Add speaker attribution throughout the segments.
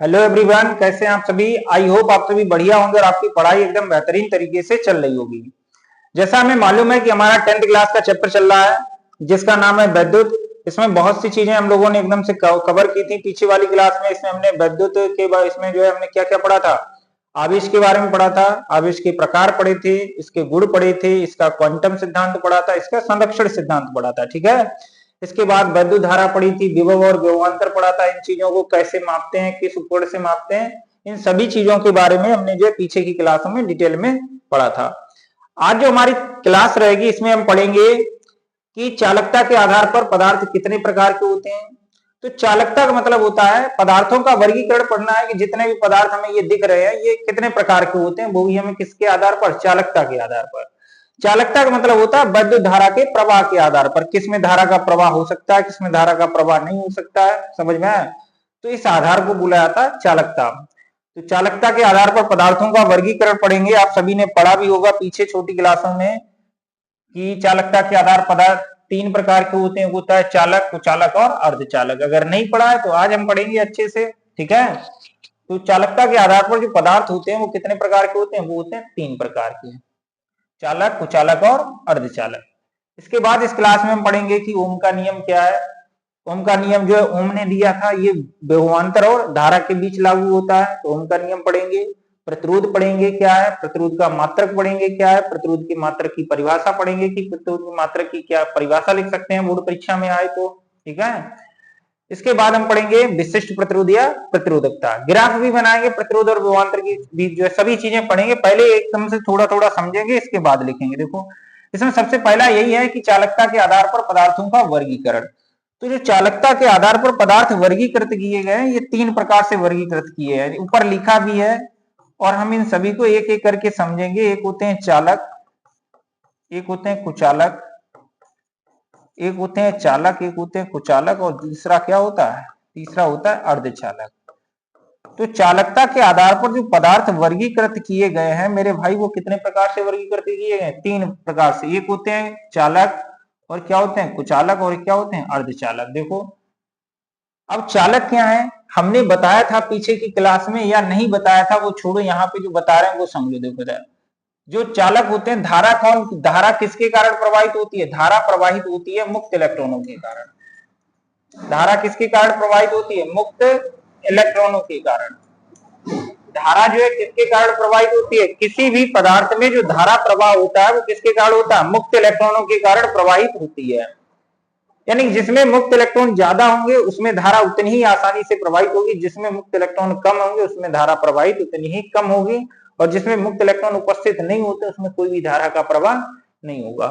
Speaker 1: Hello everyone, कैसे हैं आप सभी। आई होप आप सभी बढ़िया होंगे और आपकी पढ़ाई एकदम बेहतरीन तरीके से चल रही होगी। जैसा हमें मालूम है कि हमारा 10th क्लास का चैप्टर चल रहा है जिसका नाम है वैद्युत। इसमें बहुत सी चीजें हम लोगों ने एकदम से कवर की थी पीछे वाली क्लास में। इसमें हमने वैद्युत के बारे इसमें जो है हमने क्या क्या पढ़ा था। आवेश के बारे में पढ़ा था, आवेश के प्रकार पढ़े थे, इसके गुण पढ़े थे, इसका क्वांटम सिद्धांत पढ़ा था, इसका संरक्षण सिद्धांत पढ़ा था। ठीक है। इसके बाद वैद्युत धारा पढ़ी थी, विभव और विभवांतर पढ़ा था। इन चीजों को कैसे मापते हैं, किस उपकरण से मापते हैं, इन सभी चीजों के बारे में हमने जो पीछे की क्लासों में डिटेल में पढ़ा था। आज जो हमारी क्लास रहेगी इसमें हम पढ़ेंगे कि चालकता के आधार पर पदार्थ कितने प्रकार के होते हैं। तो चालकता का मतलब होता है पदार्थों का वर्गीकरण पढ़ना है कि जितने भी पदार्थ हमें ये दिख रहे हैं ये कितने प्रकार के होते हैं, वो भी हमें किसके आधार पर, चालकता के आधार पर। चालकता का मतलब होता है वैद्युत धारा के प्रवाह के आधार पर, किसमें धारा का प्रवाह हो सकता है, किसमें धारा का प्रवाह नहीं हो सकता है। समझ में आया? तो इस आधार को बोला जाता है चालकता। तो चालकता के आधार पर पदार्थों का वर्गीकरण पढ़ेंगे। आप सभी ने पढ़ा भी होगा पीछे छोटी क्लासों में कि चालकता के आधार पदार्थ तीन प्रकार के होते हैं, होता है चालक, कुचालक और अर्धचालक। अगर नहीं पढ़ा है तो आज हम पढ़ेंगे अच्छे से। ठीक है। तो चालकता के आधार पर जो पदार्थ होते हैं वो कितने प्रकार के होते हैं, वो होते हैं तीन प्रकार के, चालक, कुचालक और अर्धचालक। इसके बाद इस क्लास में हम पढ़ेंगे कि ओम का नियम क्या है। ओम का नियम जो है ओम ने दिया था, ये विभवांतर और धारा के बीच लागू होता है, तो ओम का नियम पढ़ेंगे। प्रतिरोध पढ़ेंगे क्या है, प्रतिरोध का मात्रक पढ़ेंगे क्या है, प्रतिरोध की मात्रक की परिभाषा पढ़ेंगे कि प्रतिरोध की मात्रक की क्या परिभाषा लिख सकते हैं बोर्ड परीक्षा में आए तो। ठीक है। इसके बाद हम पढ़ेंगे विशिष्ट प्रतिरोध या प्रतिरोधकता, ग्राफ भी बनाएंगे प्रतिरोध और विभवांतर की भी जो है सभी चीजें पढ़ेंगे। पहले एकदम से थोड़ा थोड़ा समझेंगे, इसके बाद लिखेंगे। देखो इसमें सबसे पहला यही है कि चालकता के आधार पर पदार्थों का वर्गीकरण। तो जो चालकता के आधार पर पदार्थ वर्गीकृत किए गए हैं ये तीन प्रकार से वर्गीकृत किए हैं, ऊपर लिखा भी है और हम इन सभी को एक एक करके समझेंगे। एक होते हैं चालक, एक होते हैं कुचालक, एक होते हैं चालक, एक होते हैं कुचालक और तीसरा क्या होता है, तीसरा होता है अर्धचालक। तो चालकता के आधार पर जो पदार्थ वर्गीकृत किए गए हैं मेरे भाई वो कितने प्रकार से वर्गीकृत किए गए हैं, तीन प्रकार से। एक होते हैं चालक और क्या होते हैं कुचालक और क्या होते हैं अर्धचालक। देखो अब चालक क्या है हमने बताया था पीछे की क्लास में या नहीं बताया था वो छोड़ो, यहाँ पे जो बता रहे हैं वो समझो। देखो जो चालक होते हैं, धारा कौन, धारा किसके कारण प्रवाहित होती है, धारा प्रवाहित होती है मुक्त इलेक्ट्रॉनों के कारण। धारा किसके कारण प्रवाहित होती है, मुक्त इलेक्ट्रॉनों के कारण। धारा जो है किसके कारण प्रवाहित होती है, किसी भी पदार्थ में जो धारा प्रवाह होता है वो किसके कारण होता है, मुक्त इलेक्ट्रॉनों के कारण प्रवाहित होती है। यानी जिसमें मुक्त इलेक्ट्रॉन ज्यादा होंगे उसमें धारा उतनी ही आसानी से प्रवाहित होगी, जिसमें मुक्त इलेक्ट्रॉन कम होंगे उसमें धारा प्रवाहित उतनी ही कम होगी, और जिसमें मुक्त इलेक्ट्रॉन उपस्थित नहीं होते उसमें कोई भी धारा का प्रवाह नहीं होगा।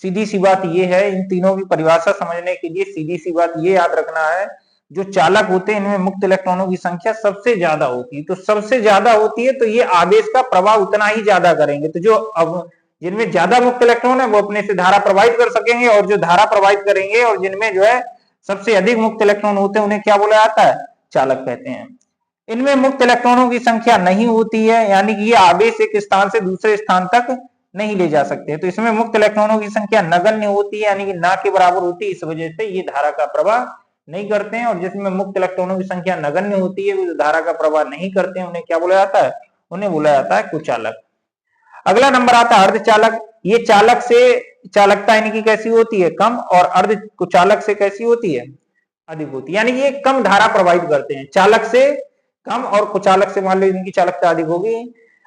Speaker 1: सीधी सी बात यह है, इन तीनों की परिभाषा समझने के लिए सीधी सी बात ये याद रखना है, जो चालक होते हैं इनमें मुक्त इलेक्ट्रॉनों की संख्या सबसे ज्यादा होती है। तो सबसे ज्यादा होती है तो ये आवेश का प्रवाह उतना ही ज्यादा करेंगे। तो जो अब जिनमें ज्यादा मुक्त इलेक्ट्रॉन है वो अपने से धारा प्रवाहित कर सकेंगे, और जो धारा प्रवाहित करेंगे और जिनमें जो है सबसे अधिक मुक्त इलेक्ट्रॉन होते हैं उन्हें क्या बोला जाता है, चालक कहते हैं। इनमें मुक्त इलेक्ट्रॉनों की संख्या नहीं होती है, यानी कि ये आवेश एक स्थान से दूसरे स्थान तक नहीं ले जा सकते। तो इसमें मुक्त इलेक्ट्रॉनों की संख्या नगण्य होती है, यानी कि ना के बराबर होती है, इस वजह से ये धारा का प्रवाह नहीं करते हैं। और जिसमें मुक्त इलेक्ट्रॉनों की संख्या नगण्य होती है वो धारा का प्रवाह नहीं करते हैं, उन्हें क्या बोला जाता है, उन्हें बोला जाता है कुचालक। अगला नंबर आता है अर्धचालक। ये चालक से चालकता इनकी कैसी होती है, कम, और अर्ध कुचालक से कैसी होती है, अधिक होती है। यानी ये कम धारा प्रवाहित करते हैं, चालक से कम और कुचालक से मान लो इनकी चालकता अधिक होगी।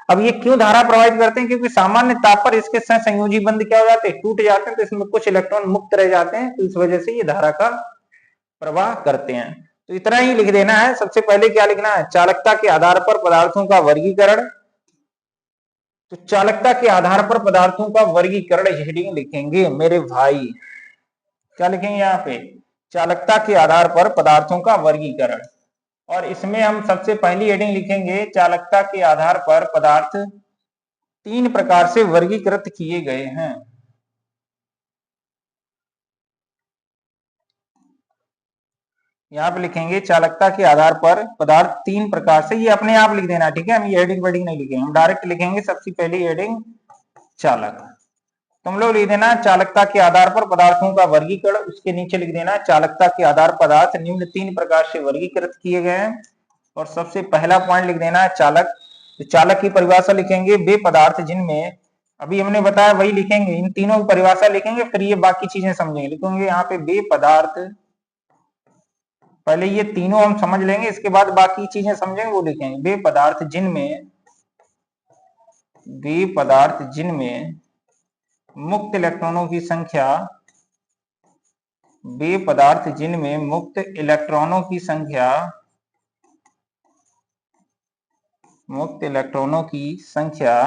Speaker 1: अब ये क्यों धारा प्रवाहित करते हैं, क्योंकि सामान्य ताप पर इसके संयोजी बंध क्या हो जाते हैं, टूट जाते हैं, तो इसमें कुछ इलेक्ट्रॉन मुक्त रह जाते हैं, तो इस वजह से ये धारा का प्रवाह करते हैं। तो इतना ही लिख देना है। सबसे पहले क्या लिखना है, चालकता के आधार पर पदार्थों का वर्गीकरण। तो चालकता के आधार पर पदार्थों का वर्गीकरण हेडिंग लिखेंगे मेरे भाई। क्या लिखेंगे यहाँ पे, चालकता के आधार पर पदार्थों का वर्गीकरण। और इसमें हम सबसे पहली हेडिंग लिखेंगे, चालकता के आधार पर पदार्थ तीन प्रकार से वर्गीकृत किए गए हैं। यहाँ पे लिखेंगे चालकता के आधार पर पदार्थ तीन प्रकार से, ये अपने आप लिख देना, ठीक है। हम ये हेडिंग वेडिंग नहीं लिखेंगे, हम डायरेक्ट लिखेंगे सबसे पहली हेडिंग चालक। तुम लोग लिख देना चालकता के आधार पर पदार्थों का वर्गीकरण, उसके नीचे लिख देना चालकता के आधार पदार्थ निम्न तीन प्रकार से वर्गीकृत किए गए हैं। और सबसे पहला पॉइंट लिख देना है चालक। तो चालक की परिभाषा लिखेंगे वे पदार्थ जिनमें, अभी हमने बताया वही लिखेंगे, इन तीनों की परिभाषा लिखेंगे, फिर ये बाकी चीजें समझेंगे। लिखेंगे यहाँ पे वे पदार्थ, पहले ये तीनों हम समझ लेंगे, इसके बाद बाकी चीजें समझेंगे वो लिखेंगे। वे पदार्थ जिनमें मुक्त इलेक्ट्रॉनों की संख्या, वे पदार्थ जिनमें मुक्त इलेक्ट्रॉनों की संख्या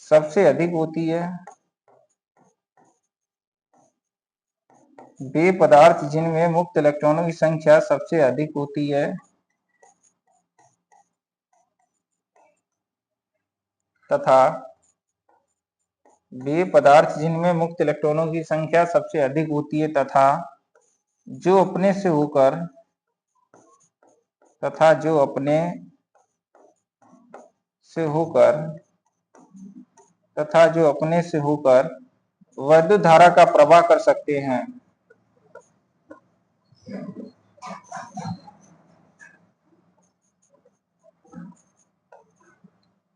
Speaker 1: सबसे अधिक होती है। वे पदार्थ जिनमें मुक्त इलेक्ट्रॉनों की संख्या सबसे अधिक होती है तथा वे पदार्थ जिनमें मुक्त इलेक्ट्रॉनों की संख्या सबसे अधिक होती है तथा जो अपने से होकर वैद्युत धारा का प्रवाह कर सकते हैं।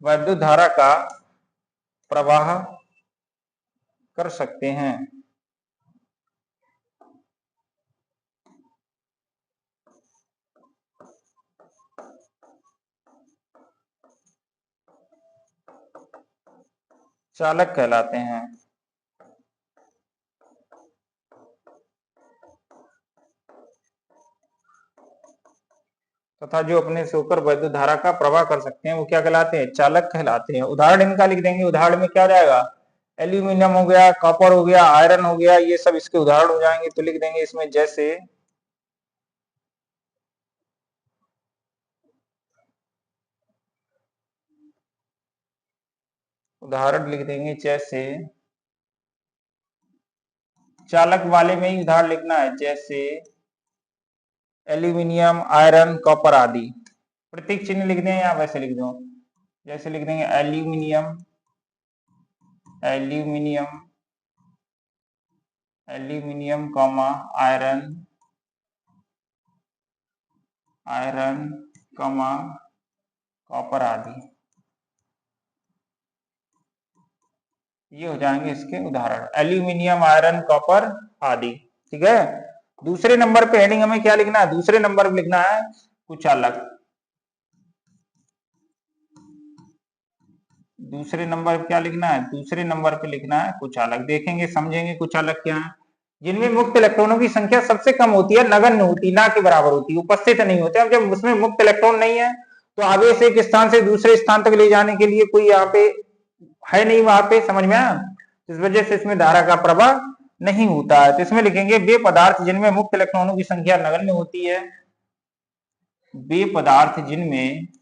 Speaker 1: वैद्युत धारा का प्रवाह कर सकते हैं। चालक कहलाते हैं। तथा जो अपने से होकर वैद्युत धारा का प्रवाह कर सकते हैं वो क्या कहलाते हैं? चालक कहलाते हैं। उदाहरण इनका लिख देंगे। उदाहरण में क्या जाएगा? एल्यूमिनियम हो गया, कॉपर हो गया, आयरन हो गया, ये सब इसके उदाहरण हो जाएंगे। तो लिख देंगे इसमें जैसे उदाहरण लिख देंगे, जैसे चालक वाले में ही उदाहरण लिखना है, जैसे एल्यूमिनियम, आयरन, कॉपर आदि। प्रतीक चिन्ह लिख दें या वैसे लिख दो, जैसे लिख देंगे aluminium, comma iron, comma copper आदि। ये हो जाएंगे इसके उदाहरण, एल्यूमिनियम, आयरन, कॉपर आदि। ठीक है। दूसरे नंबर पे हेडिंग हमें क्या लिखना है? दूसरे नंबर पे लिखना है कुचालक। दूसरे नंबर पे क्या लिखना है? दूसरे नंबर पे लिखना है कुचालक। देखेंगे, समझेंगे कुचालक क्या है। जिनमें मुक्त इलेक्ट्रॉनों की संख्या सबसे कम होती है, नगण्य होती, ना के बराबर होती, उपस्थित नहीं होते। अब जब उसमें मुक्त इलेक्ट्रॉन नहीं है तो आवेश एक स्थान से दूसरे स्थान तक ले जाने के लिए कोई यहाँ पे है नहीं, वहां पे, समझ में आया? इस वजह से इसमें धारा का प्रवाह नहीं होता है। तो इसमें लिखेंगे वे पदार्थ जिनमें मुक्त इलेक्ट्रॉनों की संख्या नगण्य होती है, वे पदार्थ जिनमें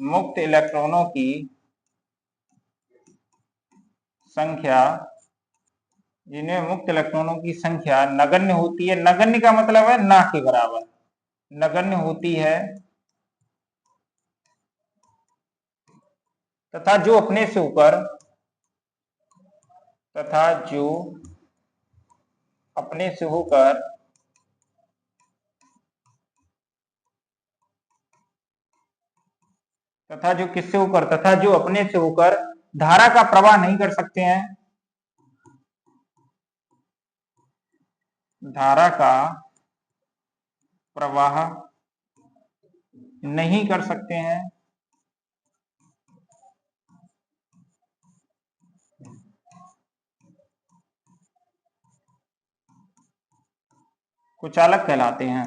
Speaker 1: मुक्त इलेक्ट्रॉनों की संख्या नगण्य होती है। नगण्य का मतलब है ना के बराबर, नगण्य होती है तथा जो अपने से होकर तथा जो अपने से होकर धारा का प्रवाह नहीं कर सकते हैं, धारा का प्रवाह नहीं कर सकते हैं, कुचालक कहलाते हैं।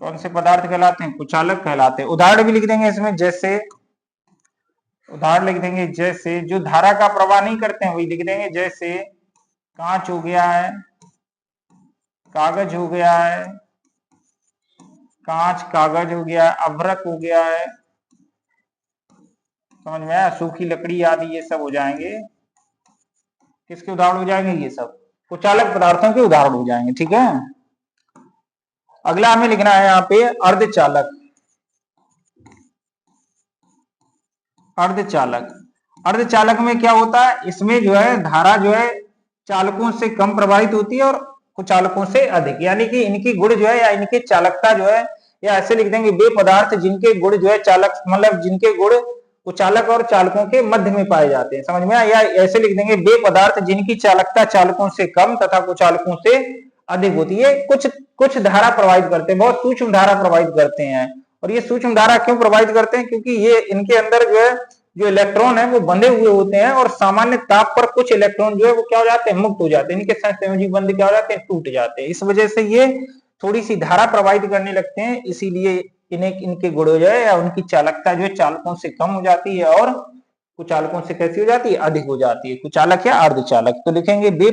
Speaker 1: कौन से पदार्थ कहलाते हैं? कुचालक कहलाते हैं। उदाहरण भी लिख देंगे इसमें, जैसे उदाहरण लिख देंगे, जैसे जो धारा का प्रवाह नहीं करते हैं वही लिख देंगे, जैसे कांच हो गया है, कागज हो गया है, कांच कागज हो गया, अभ्रक हो गया है, समझ में आया? सूखी लकड़ी आदि ये सब हो जाएंगे, किसके उदाहरण हो जाएंगे? ये सब कुचालक पदार्थों के उदाहरण हो जाएंगे। ठीक है, अगला हमें लिखना है यहाँ पे अर्धचालक। अर्धचालक, अर्धचालक में क्या होता है? इसमें जो है धारा जो है चालकों से कम प्रभावित होती है और कुचालकों से अधिक, यानी कि इनकी गुण जो है या इनकी चालकता जो है, या ऐसे लिख देंगे वे पदार्थ जिनके गुण जो है चालक, मतलब जिनके गुण कुचालक और चालकों के मध्य में पाए जाते हैं। समझ में आया? या ऐसे लिख देंगे वे पदार्थ जिनकी चालकता चालकों से कम तथा कुचालकों से अधिक होती है। कुछ धारा प्रभावित करते हैं, बहुत सूक्ष्म धारा प्रभावित करते हैं। और ये सूक्ष्म धारा क्यों प्रभावित करते हैं? क्योंकि ये इनके अंदर जो है जो इलेक्ट्रॉन है वो बंधे हुए होते हैं और सामान्य ताप पर कुछ इलेक्ट्रॉन जो है वो क्या हो जाते हैं? मुक्त हो जाते हैं, इनके साथ संयोजी बंध क्या हो जाते हैं? टूट जाते हैं। इस वजह से ये थोड़ी सी धारा प्रभावित करने लगते हैं, इसीलिए इन्हें इनके गुण जो है या उनकी चालकता जो है चालकों से कम हो जाती है और कुचालकों से कैसी हो जाती है? अधिक हो जाती है। कुचालक या अर्धचालक। तो लिखेंगे वे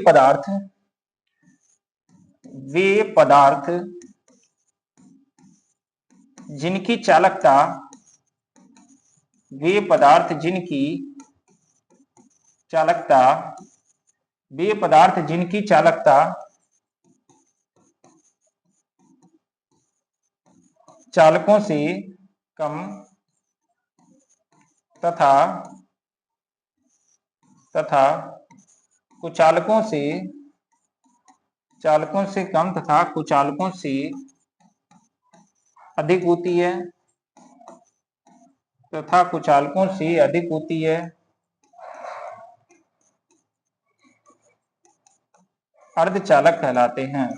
Speaker 1: पदार्थ जिनकी चालकता, वे पदार्थ जिनकी चालकता, वे पदार्थ जिनकी चालकता चालकों से कम तथा कुचालकों से कम तथा कुचालकों से अधिक होती है, तथा कुचालकों से अधिक होती है, अर्धचालक कहलाते हैं।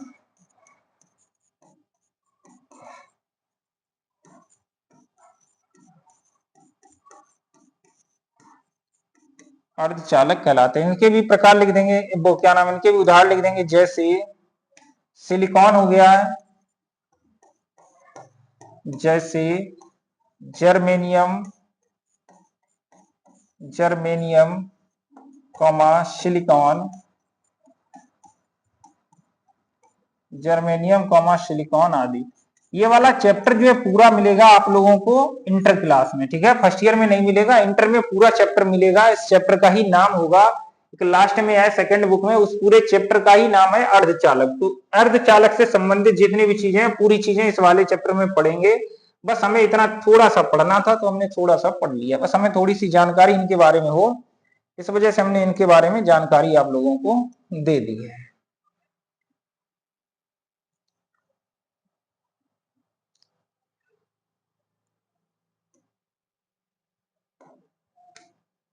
Speaker 1: अर्धचालक कहलाते हैं। इनके भी प्रकार लिख देंगे, वो क्या नाम, इनके भी उदाहरण लिख देंगे। जैसे सिलिकॉन हो गया, जैसे जर्मेनियम सिलिकॉन, सिलिकॉन आदि। ये वाला चैप्टर जो है पूरा मिलेगा आप लोगों को इंटर क्लास में। ठीक है, फर्स्ट ईयर में नहीं मिलेगा, इंटर में पूरा चैप्टर मिलेगा। इस चैप्टर का ही नाम होगा, लास्ट में है सेकंड बुक में, उस पूरे चैप्टर का ही नाम है अर्धचालक। तो अर्धचालक से संबंधित जितनी भी चीजें हैं पूरी चीजें इस वाले चैप्टर में पढ़ेंगे। बस हमें इतना थोड़ा सा पढ़ना था तो हमने थोड़ा सा पढ़ लिया, बस हमें थोड़ी सी जानकारी इनके बारे में हो, इस वजह से हमने इनके बारे में जानकारी आप लोगों को दे दी है।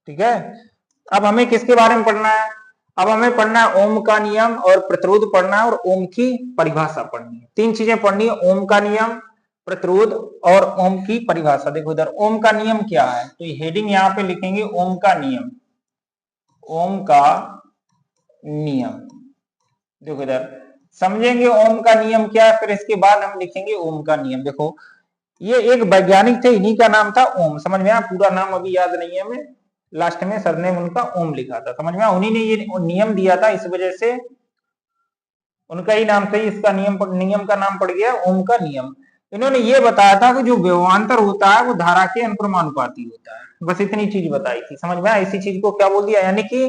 Speaker 1: ठीक है, अब हमें किसके बारे में पढ़ना है? अब हमें पढ़ना है ओम का नियम और प्रतिरोध पढ़ना है और ओम की परिभाषा पढ़नी है। तीन चीजें पढ़नी है, ओम का नियम, प्रतिरोध और ओम की परिभाषा। देखो इधर ओम का नियम क्या है, तो ये हेडिंग यहाँ पे लिखेंगे ओम का नियम। ओम का नियम, देखो इधर समझेंगे ओम का नियम क्या है, फिर इसके बाद हम लिखेंगे ओम का नियम। देखो ये एक वैज्ञानिक थे, इन्हीं का नाम था ओम। समझ में आया? पूरा नाम अभी याद नहीं है हमें, लास्ट में सरनेम उनका ओम लिखा था। समझ में आया? उन्हीं ने ये नियम दिया था, इस वजह से उनका ही नाम से ही इसका नियम का नाम पड़ गया ओम का नियम। इन्होंने ये बताया था कि जो विभवांतर होता है वो धारा के अनुक्रमानुपाती होता है, बस इतनी चीज बताई थी। समझ में आया? इसी चीज को क्या बोल दिया, यानी कि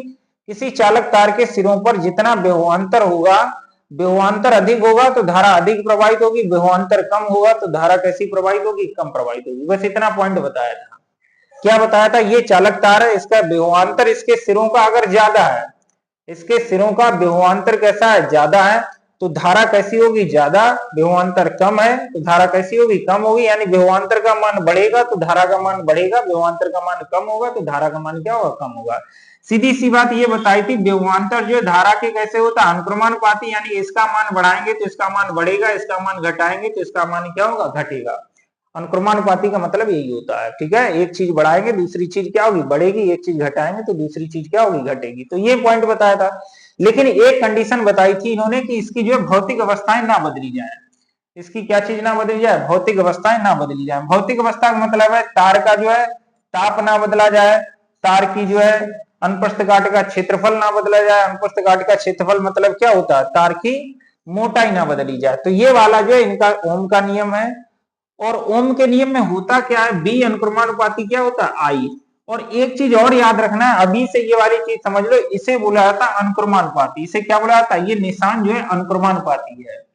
Speaker 1: किसी चालक तार के सिरों पर जितना विभवांतर होगा, विभवांतर अधिक होगा तो धारा अधिक प्रवाहित होगी, विभवांतर कम होगा तो धारा कैसी प्रवाहित होगी? कम प्रवाहित होगी। बस इतना पॉइंट बताया था। क्या बताया था? ये चालक तार है, इसका विभवांतर इसके सिरों का अगर ज्यादा है, इसके सिरों का विभवांतर कैसा है? ज्यादा है, तो धारा कैसी होगी? ज्यादा। विभवांतर कम है तो धारा कैसी होगी? कम होगी। यानी विभवांतर का मान बढ़ेगा तो धारा का मान बढ़ेगा, विभवांतर का मान कम होगा तो धारा का मान क्या होगा? कम होगा। सीधी सी बात ये बताई थी। विभवांतर जो धारा के कैसे होता है? अनुक्रमानुपाती, यानी इसका मान बढ़ाएंगे तो इसका मान बढ़ेगा, इसका मान घटाएंगे तो इसका मान क्या होगा? घटेगा। अनुक्रमानुपाती का मतलब यही होता है। ठीक है, एक चीज बढ़ाएंगे दूसरी चीज क्या होगी? बढ़ेगी, एक चीज घटाएंगे तो दूसरी चीज क्या होगी? घटेगी। तो ये पॉइंट बताया था। लेकिन एक कंडीशन बताई थी इन्होंने कि इसकी जो है भौतिक अवस्थाएं ना बदली जाए। इसकी क्या चीज ना बदली जाए? भौतिक अवस्थाएं ना बदली जाए। भौतिक अवस्था का मतलब है तार का जो है ताप ना बदला जाए, तार की जो है अनुप्रस्थ काट का क्षेत्रफल ना बदला जाए। अनुप्रस्थ काट का क्षेत्रफल मतलब क्या होता है? तार की मोटाई ना बदली जाए। तो ये वाला जो है इनका ओम का नियम है। और ओम के नियम में होता क्या है? बी अनुक्रमानुपाती क्या होता है? आई। और एक चीज और याद रखना है, अभी से ये वाली चीज समझ लो, इसे बोला जाता है अनुक्रमानुपाती। इसे क्या बोला जाता है? ये निशान जो है अनुक्रमानुपाती है।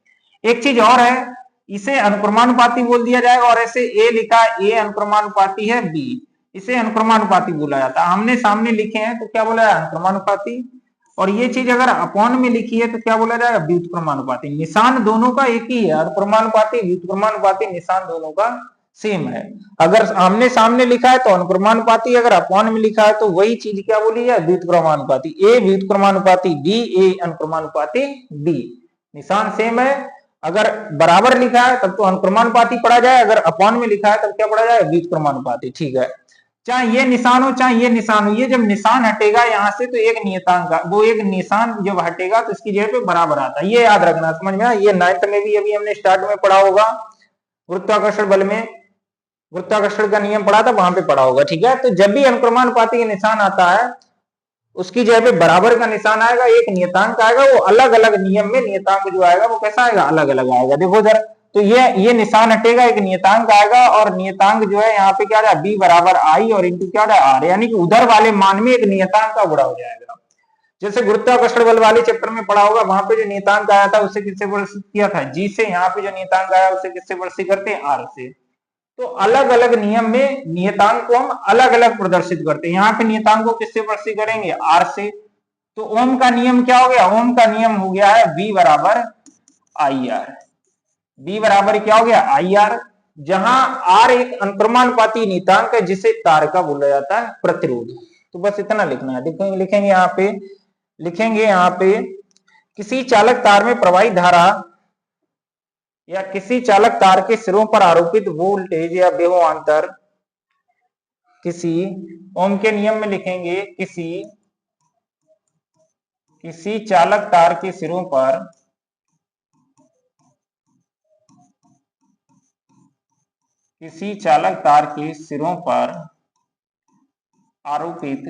Speaker 1: एक चीज और है, इसे अनुक्रमानुपाती बोल दिया जाएगा, और ऐसे ए लिखा है, ए अनुक्रमानुपाती है बी, इसे अनुक्रमानुपाती बोला जाता है। हमने सामने लिखे हैं तो क्या बोला है? अनुक्रमानुपाती। और ये चीज अगर अपॉन में लिखी है तो क्या बोला जाएगा? व्युत्क्रमानुपाती। निशान दोनों का एक ही है, अनुक्रमानुपाती व्युत्क्रमानुपाती निशान दोनों का सेम है। अगर आमने सामने लिखा है तो अनुक्रमानुपाती, अगर अपॉन में लिखा है तो वही चीज क्या बोली है? व्युत्क्रमानुपाती। ए व्युत्क्रमानुपाती बी, ए अनुक्रमानुपाती बी, निशान सेम है। अगर बराबर लिखा है तब तो अनुक्रमानुपाती पढ़ा जाए, अगर अपॉन में लिखा है तब क्या पढ़ा जाए? व्युत्क्रमानुपाती। ठीक है, चाहे ये निशान हो चाहे ये निशान हो, ये जब निशान हटेगा यहां से तो एक नियतांक का, वो एक निशान जब हटेगा तो इसकी जगह पे बराबर आता है। ये याद रखना, समझ में? ये 9th में भी अभी हमने स्टार्ट में पढ़ा होगा, गुरुत्वाकर्षण बल में गुरुत्वाकर्षण का नियम पढ़ा था, वहां पे पढ़ा होगा। ठीक है, तो जब भी अनुक्रमानुपाती का निशान आता है उसकी जगह पे बराबर का निशान आएगा, एक नियतांक आएगा, वो अलग अलग नियम में नियतांक जो आएगा वो कैसा आएगा? अलग अलग आएगा। देखो जरा, तो ये निशान हटेगा, एक नियतांक आएगा, और नियतांक जो है यहाँ पे क्या रहा? बी बराबर आई और इंटू क्या रहा? आर, यानी कि उधर वाले मान में एक नियतांक का गुणा हो जाएगा। जैसे गुरुत्वाकर्षण बल वाले चैप्टर में पढ़ा होगा, वहां पे जो नियतांक आया था उसे किससे प्रदर्शित किया था? जी से। यहाँ पे जो नियतांक आया उसे किससे प्रदर्शित करते हैं? आर से। तो अलग अलग नियम में नियतांक को हम अलग अलग प्रदर्शित करते हैं। यहाँ पे नियतांक को किससे प्रदर्शित करेंगे? आर से। तो ओम का नियम क्या हो गया? ओम का नियम हो गया है V बराबर आई आर। V बराबर क्या हो गया? आई आर, जहां आर एक अनुक्रमानुपाती नियतांक है जिसे तार का बोला जाता है प्रतिरोध। तो बस इतना लिखना है। लिखेंगे यहाँ पे किसी चालक तार में प्रवाहित धारा या किसी चालक तार के सिरों पर आरोपित वोल्टेज या विभवांतर, किसी ओम के नियम में लिखेंगे किसी चालक तार के सिरों पर आरोपित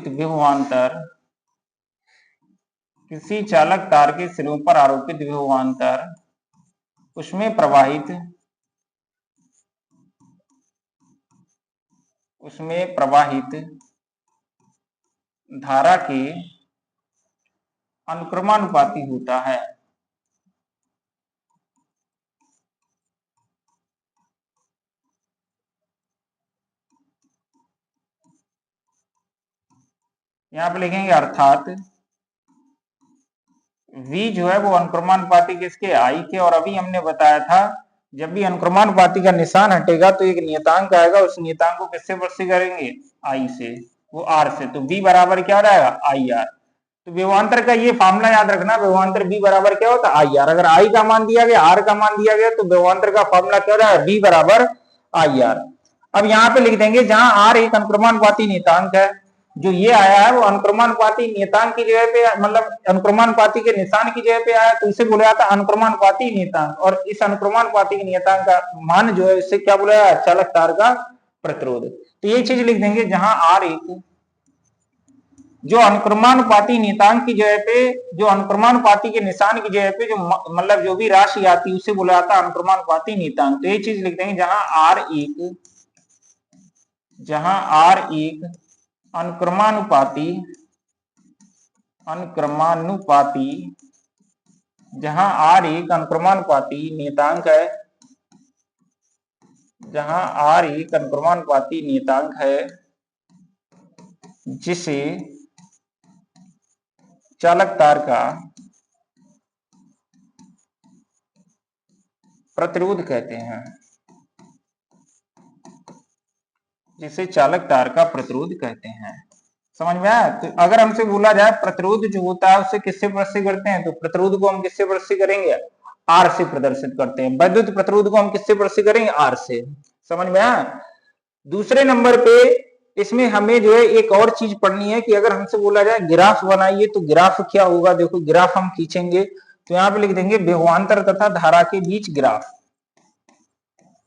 Speaker 1: विभवांतर, किसी चालक तार के सिरों पर आरोपित विभवांतर, उसमें प्रवाहित धारा के अनुक्रमानुपाती होता है। यहां पे लिखेंगे अर्थात V जो है वो अनुक्रमानुपाती किसके? आई के। और अभी हमने बताया था जब भी अनुक्रमानुपाती का निशान हटेगा तो एक नियतांक आएगा, उस नियतांक को किससे प्रदर्शित करेंगे? आई से, वो आर से। तो V बराबर क्या हो जाएगा? I R. तो विभवांतर का ये फार्मूला याद रखना, विभवांतर V बराबर क्या होता है? I R. अगर आई का मान दिया गया, आर का मान दिया गया, तो विभवांतर का फार्मूला क्या हो जाएगा? V बराबर आई आर। अब यहाँ पे लिख देंगे जहां आर एक अनुक्रमानुपाती नियतांक है, जो ये आया है वो अनुक्रमानुपाती नियतांक की जगह पे, मतलब अनुक्रमानुपाती के निशान की जगह पे आया, तो इसे बोला जाता है अनुक्रमानुपाती नियतांक। और इस अनुक्रमानुपाती के नियतांक का मान जो है इससे क्या बोला जाता है? चालक तार का प्रतिरोध। तो ये चीज लिख देंगे, जहां आर एक जो अनुक्रमानुपाती नियतांक की जगह पे, जो अनुक्रमानुपाती के निशान की जगह पे जो मतलब जो भी राशि आती है उसे बोला जाता है अनुक्रमानुपाती नियतांक। तो ये चीज लिख देंगे, जहां आर एक अनुक्रमानुपाती जहां आर एक अनुक्रमानुपाती नियतांक है, जिसे चालक तार का प्रतिरोध कहते हैं, समझ में आया? तो अगर हमसे बोला जाए प्रतिरोध जो होता है उसे किससे प्रदर्शित करते हैं, तो प्रतिरोध को हम किससे प्रदर्शित करेंगे? आर से प्रदर्शित करते हैं। वैद्युत प्रतिरोध को हम किससे प्रदर्शित करेंगे? आर से। समझ में आया? दूसरे नंबर पे इसमें हमें जो है एक और चीज पढ़नी है कि अगर हमसे बोला जाए ग्राफ बनाइए, तो ग्राफ क्या होगा? देखो ग्राफ हम खींचेंगे तो यहाँ पे लिख देंगे विभवांतर तथा धारा के बीच ग्राफ।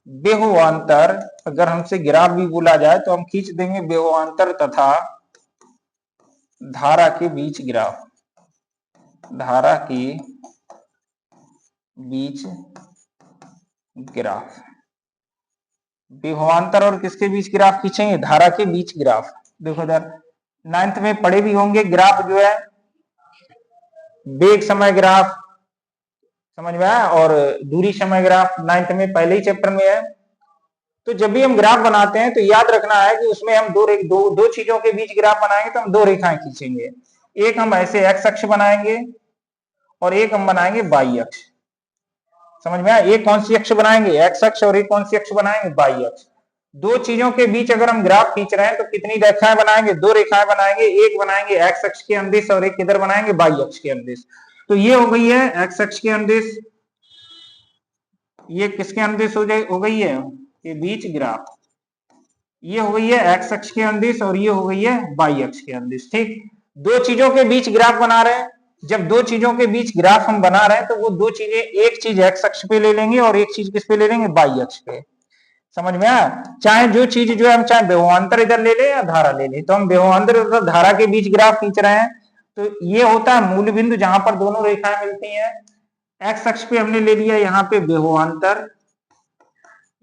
Speaker 1: विभवांतर, अगर हमसे ग्राफ भी बोला जाए तो हम खींच देंगे विभवांतर तथा धारा के बीच ग्राफ, विभवांतर और किसके बीच ग्राफ खींचेंगे, धारा के बीच ग्राफ। देखो इधर 9th में पढ़े भी होंगे, ग्राफ जो है वेग समय ग्राफ समझ में आया, और दूरी समय ग्राफ 9th में पहले ही चैप्टर में है। तो जब भी हम ग्राफ बनाते हैं तो याद रखना है कि उसमें हम दो चीजों के बीच ग्राफ बनाएंगे तो हम दो रेखाएं खींचेंगे। एक हम ऐसे एक्स अक्ष बनाएंगे और एक हम बनाएंगे वाई अक्ष। समझ में आया, एक कौन सी अक्ष बनाएंगे, एक्स अक्ष, और एक कौन सी अक्ष बनाएंगे, वाई अक्ष। दो चीजों के बीच अगर हम ग्राफ खींच रहे हैं तो कितनी रेखाएं बनाएंगे, दो रेखाएं बनाएंगे। एक बनाएंगे एक्स अक्ष के अनुदिश और एक किधर बनाएंगे, वाई अक्ष के अनुदिश। तो ये हो गई है एक्स अक्ष के अनुदिश, ये किसके अनुदिश हो गई है, के बीच ग्राफ। ये हो गई है एक्स अक्ष के अनुदिश और ये हो गई है वाई अक्ष के अनुदिश। ठीक, दो चीजों के बीच ग्राफ बना रहे हैं। जब दो चीजों के बीच ग्राफ हम बना रहे हैं तो वो दो चीजें, एक चीज एक्स अक्ष पे ले लेंगे और एक चीज किस पे ले लेंगे, वाई अक्ष पे। समझ में आया, चाहे जो चीज जो है हम चाहे विभवांतर इधर ले ले या धारा ले ले, तो हम विभवांतर और धारा के बीच ग्राफ खींच रहे हैं। तो ये होता है मूल बिंदु जहां पर दोनों रेखाएं मिलती हैं। एक्स अक्ष पे हमने ले लिया यहाँ पे विभवांतर,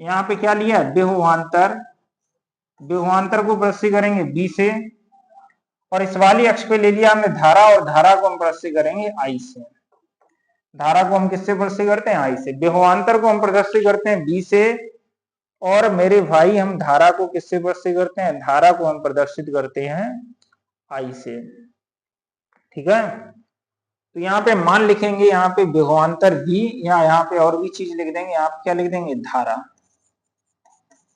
Speaker 1: यहाँ पे क्या लिया, विभवांतर। विभवांतर को प्रस्तुत करेंगे बी से, और इस वाली अक्ष पे ले लिया हमने धारा, और धारा को हम प्रस्तुत करेंगे आई से। धारा को हम किससे प्रस्तुत करते हैं, आई से। विभवांतर को हम प्रदर्शित करते हैं बी से, और मेरे भाई हम धारा को किससे प्रस्तुत करते हैं, धारा को हम प्रदर्शित करते हैं आई से। ठीक है, तो यहाँ पे मान लिखेंगे, यहाँ पे विभवांतर भी, या यहाँ पे और भी चीज लिख देंगे, यहाँ पे क्या लिख देंगे, धारा।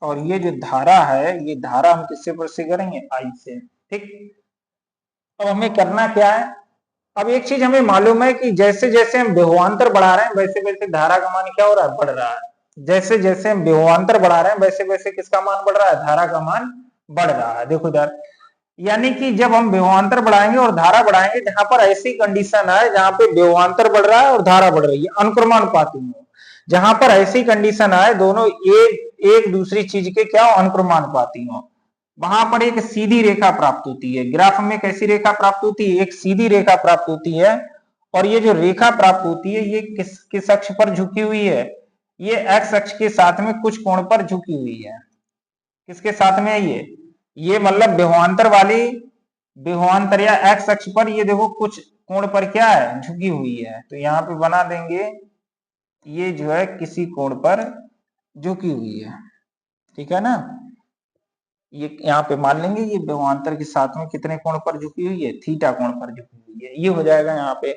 Speaker 1: और ये जो धारा है, ये धारा हम किससे प्रस्तुत करेंगे, आई से। ठीक, अब हमें करना क्या है, अब एक चीज हमें मालूम है कि जैसे जैसे हम विभवांतर बढ़ा रहे हैं वैसे वैसे धारा का मान क्या हो रहा है, बढ़ रहा है। जैसे जैसे हम विभवांतर बढ़ा रहे हैं वैसे वैसे किसका मान बढ़ रहा है, धारा का मान बढ़ रहा है। देखो इधर, यानी कि जब हम विभवांतर बढ़ाएंगे और धारा बढ़ाएंगे, जहां पर ऐसी कंडीशन है जहां पे विभवांतर बढ़ रहा है और धारा बढ़ रही है, अनुक्रमानुपाती हो, जहां पर ऐसी कंडीशन है दोनों एक दूसरी चीज के क्या हो, अनुक्रमानुपाती हो, वहां पर एक सीधी रेखा प्राप्त होती है। ग्राफ में कैसी रेखा प्राप्त होती है, एक सीधी रेखा प्राप्त होती है। और ये जो रेखा प्राप्त होती है ये किस अक्ष पर झुकी हुई है, ये एक्स अक्ष के साथ में कुछ कोण पर झुकी हुई है। किसके साथ में है ये मतलब विभवांतर वाली, विभवांतर या एक्स अक्ष पर ये देखो कुछ कोण पर क्या है, झुकी हुई है। तो यहाँ पे बना देंगे ये जो है किसी कोण पर झुकी हुई है। ठीक है ना, ये यहाँ पे मान लेंगे ये विभवांतर के साथ में कितने कोण पर झुकी हुई है, थीटा कोण पर झुकी हुई है। ये हो जाएगा यहाँ पे।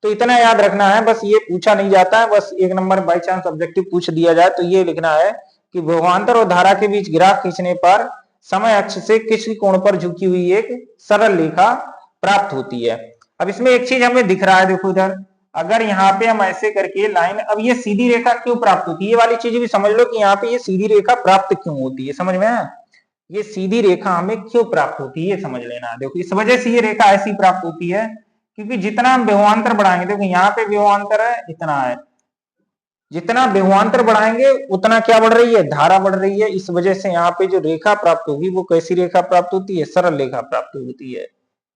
Speaker 1: तो इतना याद रखना है, बस ये पूछा नहीं जाता है, बस एक नंबर बाई चांस ऑब्जेक्टिव पूछ दिया जाए तो ये लिखना है कि विभवांतर और धारा के बीच ग्राफ खींचने पर समय अक्ष से किसी कोण पर झुकी हुई एक सरल रेखा प्राप्त होती है। अब इसमें एक चीज हमें दिख रहा है, देखो इधर, अगर यहाँ पे हम ऐसे करके लाइन, अब ये सीधी रेखा क्यों प्राप्त होती है, ये वाली चीज भी समझ लो कि यहाँ पे ये सीधी रेखा प्राप्त क्यों होती है। समझ में आया, ये सीधी रेखा हमें क्यों प्राप्त होती है ये समझ लेना। देखो इस वजह से ये रेखा ऐसी प्राप्त होती है क्योंकि जितना हम विभवांतर बढ़ाएंगे, देखो यहाँ पे विभवांतर है इतना है, जितना विभवांतर बढ़ाएंगे उतना क्या बढ़ रही है, धारा बढ़ रही है। इस वजह से यहाँ पे जो रेखा प्राप्त होगी वो कैसी रेखा प्राप्त होती है, सरल रेखा प्राप्त होती है।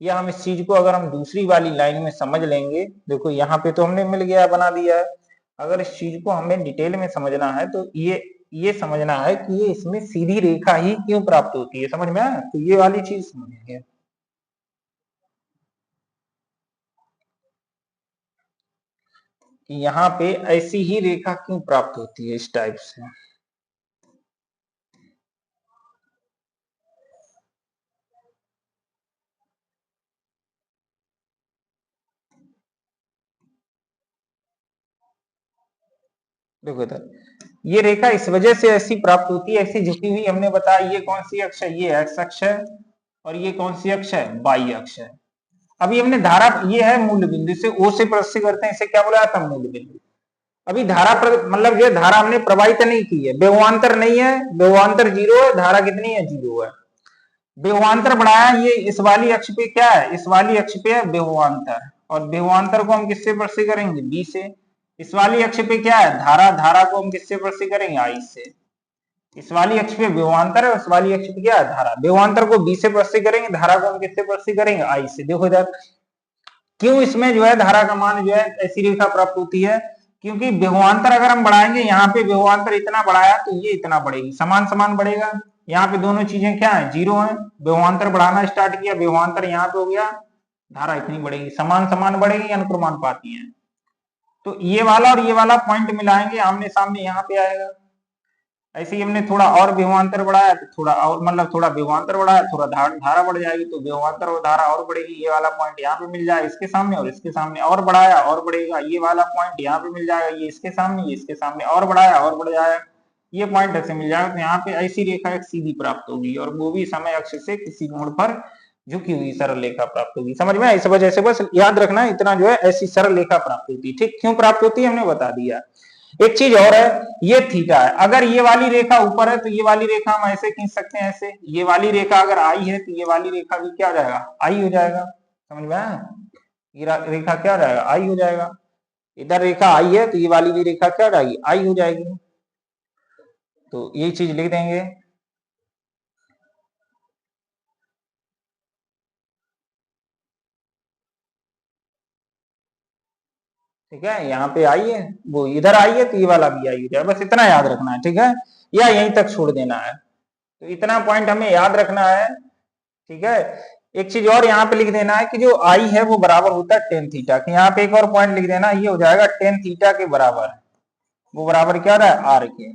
Speaker 1: या हम इस चीज को अगर हम दूसरी वाली लाइन में समझ लेंगे, देखो यहाँ पे तो हमने मिल गया बना दिया है। अगर इस चीज को हमें डिटेल में समझना है तो ये समझना है कि ये इसमें सीधी रेखा ही क्यों प्राप्त होती है। समझ में आया, तो ये वाली चीज समझेंगे कि यहाँ पे ऐसी ही रेखा क्यों प्राप्त होती है इस टाइप से। देखो इधर, ये रेखा इस वजह से ऐसी प्राप्त होती है, ऐसी झुकी हुई। हमने बताया ये कौन सी अक्ष है, ये एक्स अक्ष है, और ये कौन सी अक्ष है, वाई अक्ष है। अभी हमने धारा, ये है मूल बिंदु, से ओ से प्रस्तुत करते हैं, इसे क्या बोला जाता है, मूल बिंदु। अभी धारा मतलब ये धारा हमने प्रवाहित नहीं की है, विभवांतर नहीं है, विभवांतर 0 है, धारा कितनी है, 0 है। विभवांतर बढ़ाया, ये इस वाली अक्ष पे क्या है, इस वाली अक्ष पे है विभवांतर, और विभवांतर को हम किससे प्रस्तुत करेंगे, बी से। इस वाली अक्ष पे क्या है, धारा, धारा को हम किससे प्रस्तुत करेंगे, आई से। इस वाली अक्ष पे विभवांतर है, उस वाली अक्ष पे क्या है, धारा। विभवांतर को बी से प्रस्तुत करेंगे, धारा को हम किससे प्रस्तुत करेंगे, आई से। देखो इधर क्यों इसमें जो है धारा का मान जो है ऐसी रेखा प्राप्त होती है, क्योंकि विभवांतर अगर हम बढ़ाएंगे, यहाँ पे विभवांतर इतना बढ़ाया तो ये इतना बढ़ेगी, समान समान बढ़ेगा। यहाँ पे दोनों चीजें क्या है, जीरो है। विभवांतर बढ़ाना स्टार्ट किया, विभवांतर यहाँ पे हो गया, धारा इतनी बढ़ेगी, समान समान बढ़ेगी, अनुक्रमानुपाती है। तो ये वाला और ये वाला पॉइंट मिलाएंगे, आमने सामने यहाँ पे आएगा। ऐसे ही हमने थोड़ा और विभवांतर बढ़ाया तो थोड़ा और, मतलब थोड़ा विभवांतर बढ़ाया, थोड़ा धारा बढ़ जाएगी, तो विभवांतर और धारा और बढ़ेगी। ये वाला पॉइंट यहाँ पे मिल जाए इसके सामने, और इसके सामने और बढ़ाया और बढ़ेगा। ये वाला पॉइंट यहाँ पे मिल जाएगा, ये इसके सामने, ये इसके सामने और बढ़ाया और बढ़ जाएगा। ये पॉइंट ऐसे मिल जाएगा, तो यहाँ पे ऐसी रेखा एक सीधी प्राप्त होगी, और वो भी समय अक्ष से किसी कोण पर झुकी हुई सरल रेखा प्राप्त होगी। समझ में? इस वजह से बस याद रखना, इतना जो है ऐसी सरल रेखा प्राप्त होती है। ठीक, क्यों प्राप्त होती है हमने बता दिया। एक चीज और है, ये थीटा है। अगर ये वाली रेखा ऊपर है तो ये वाली रेखा हम ऐसे खींच सकते हैं, ऐसे। ये वाली रेखा अगर आई है तो ये वाली रेखा भी क्या हो जाएगा, आई हो जाएगा। समझ में आया? ये रेखा क्या हो जाएगा, आई हो जाएगा। इधर रेखा आई है तो ये वाली भी रेखा क्या हो जाएगी, आई हो जाएगी। तो ये चीज लिख देंगे। ठीक है, यहाँ पे आई है, वो इधर आई है तो ये वाला भी आई हो जाएगा। बस इतना याद रखना है, ठीक है, या यहीं तक छोड़ देना है। तो इतना पॉइंट हमें याद रखना है, ठीक है। एक चीज और यहाँ पे लिख देना है कि जो आई है वो बराबर होता है टेन थीटा के। यहाँ पे एक और पॉइंट लिख देना, ये हो जाएगा टेन थीटा के बराबर। वो बराबर क्या रहा है, आर के।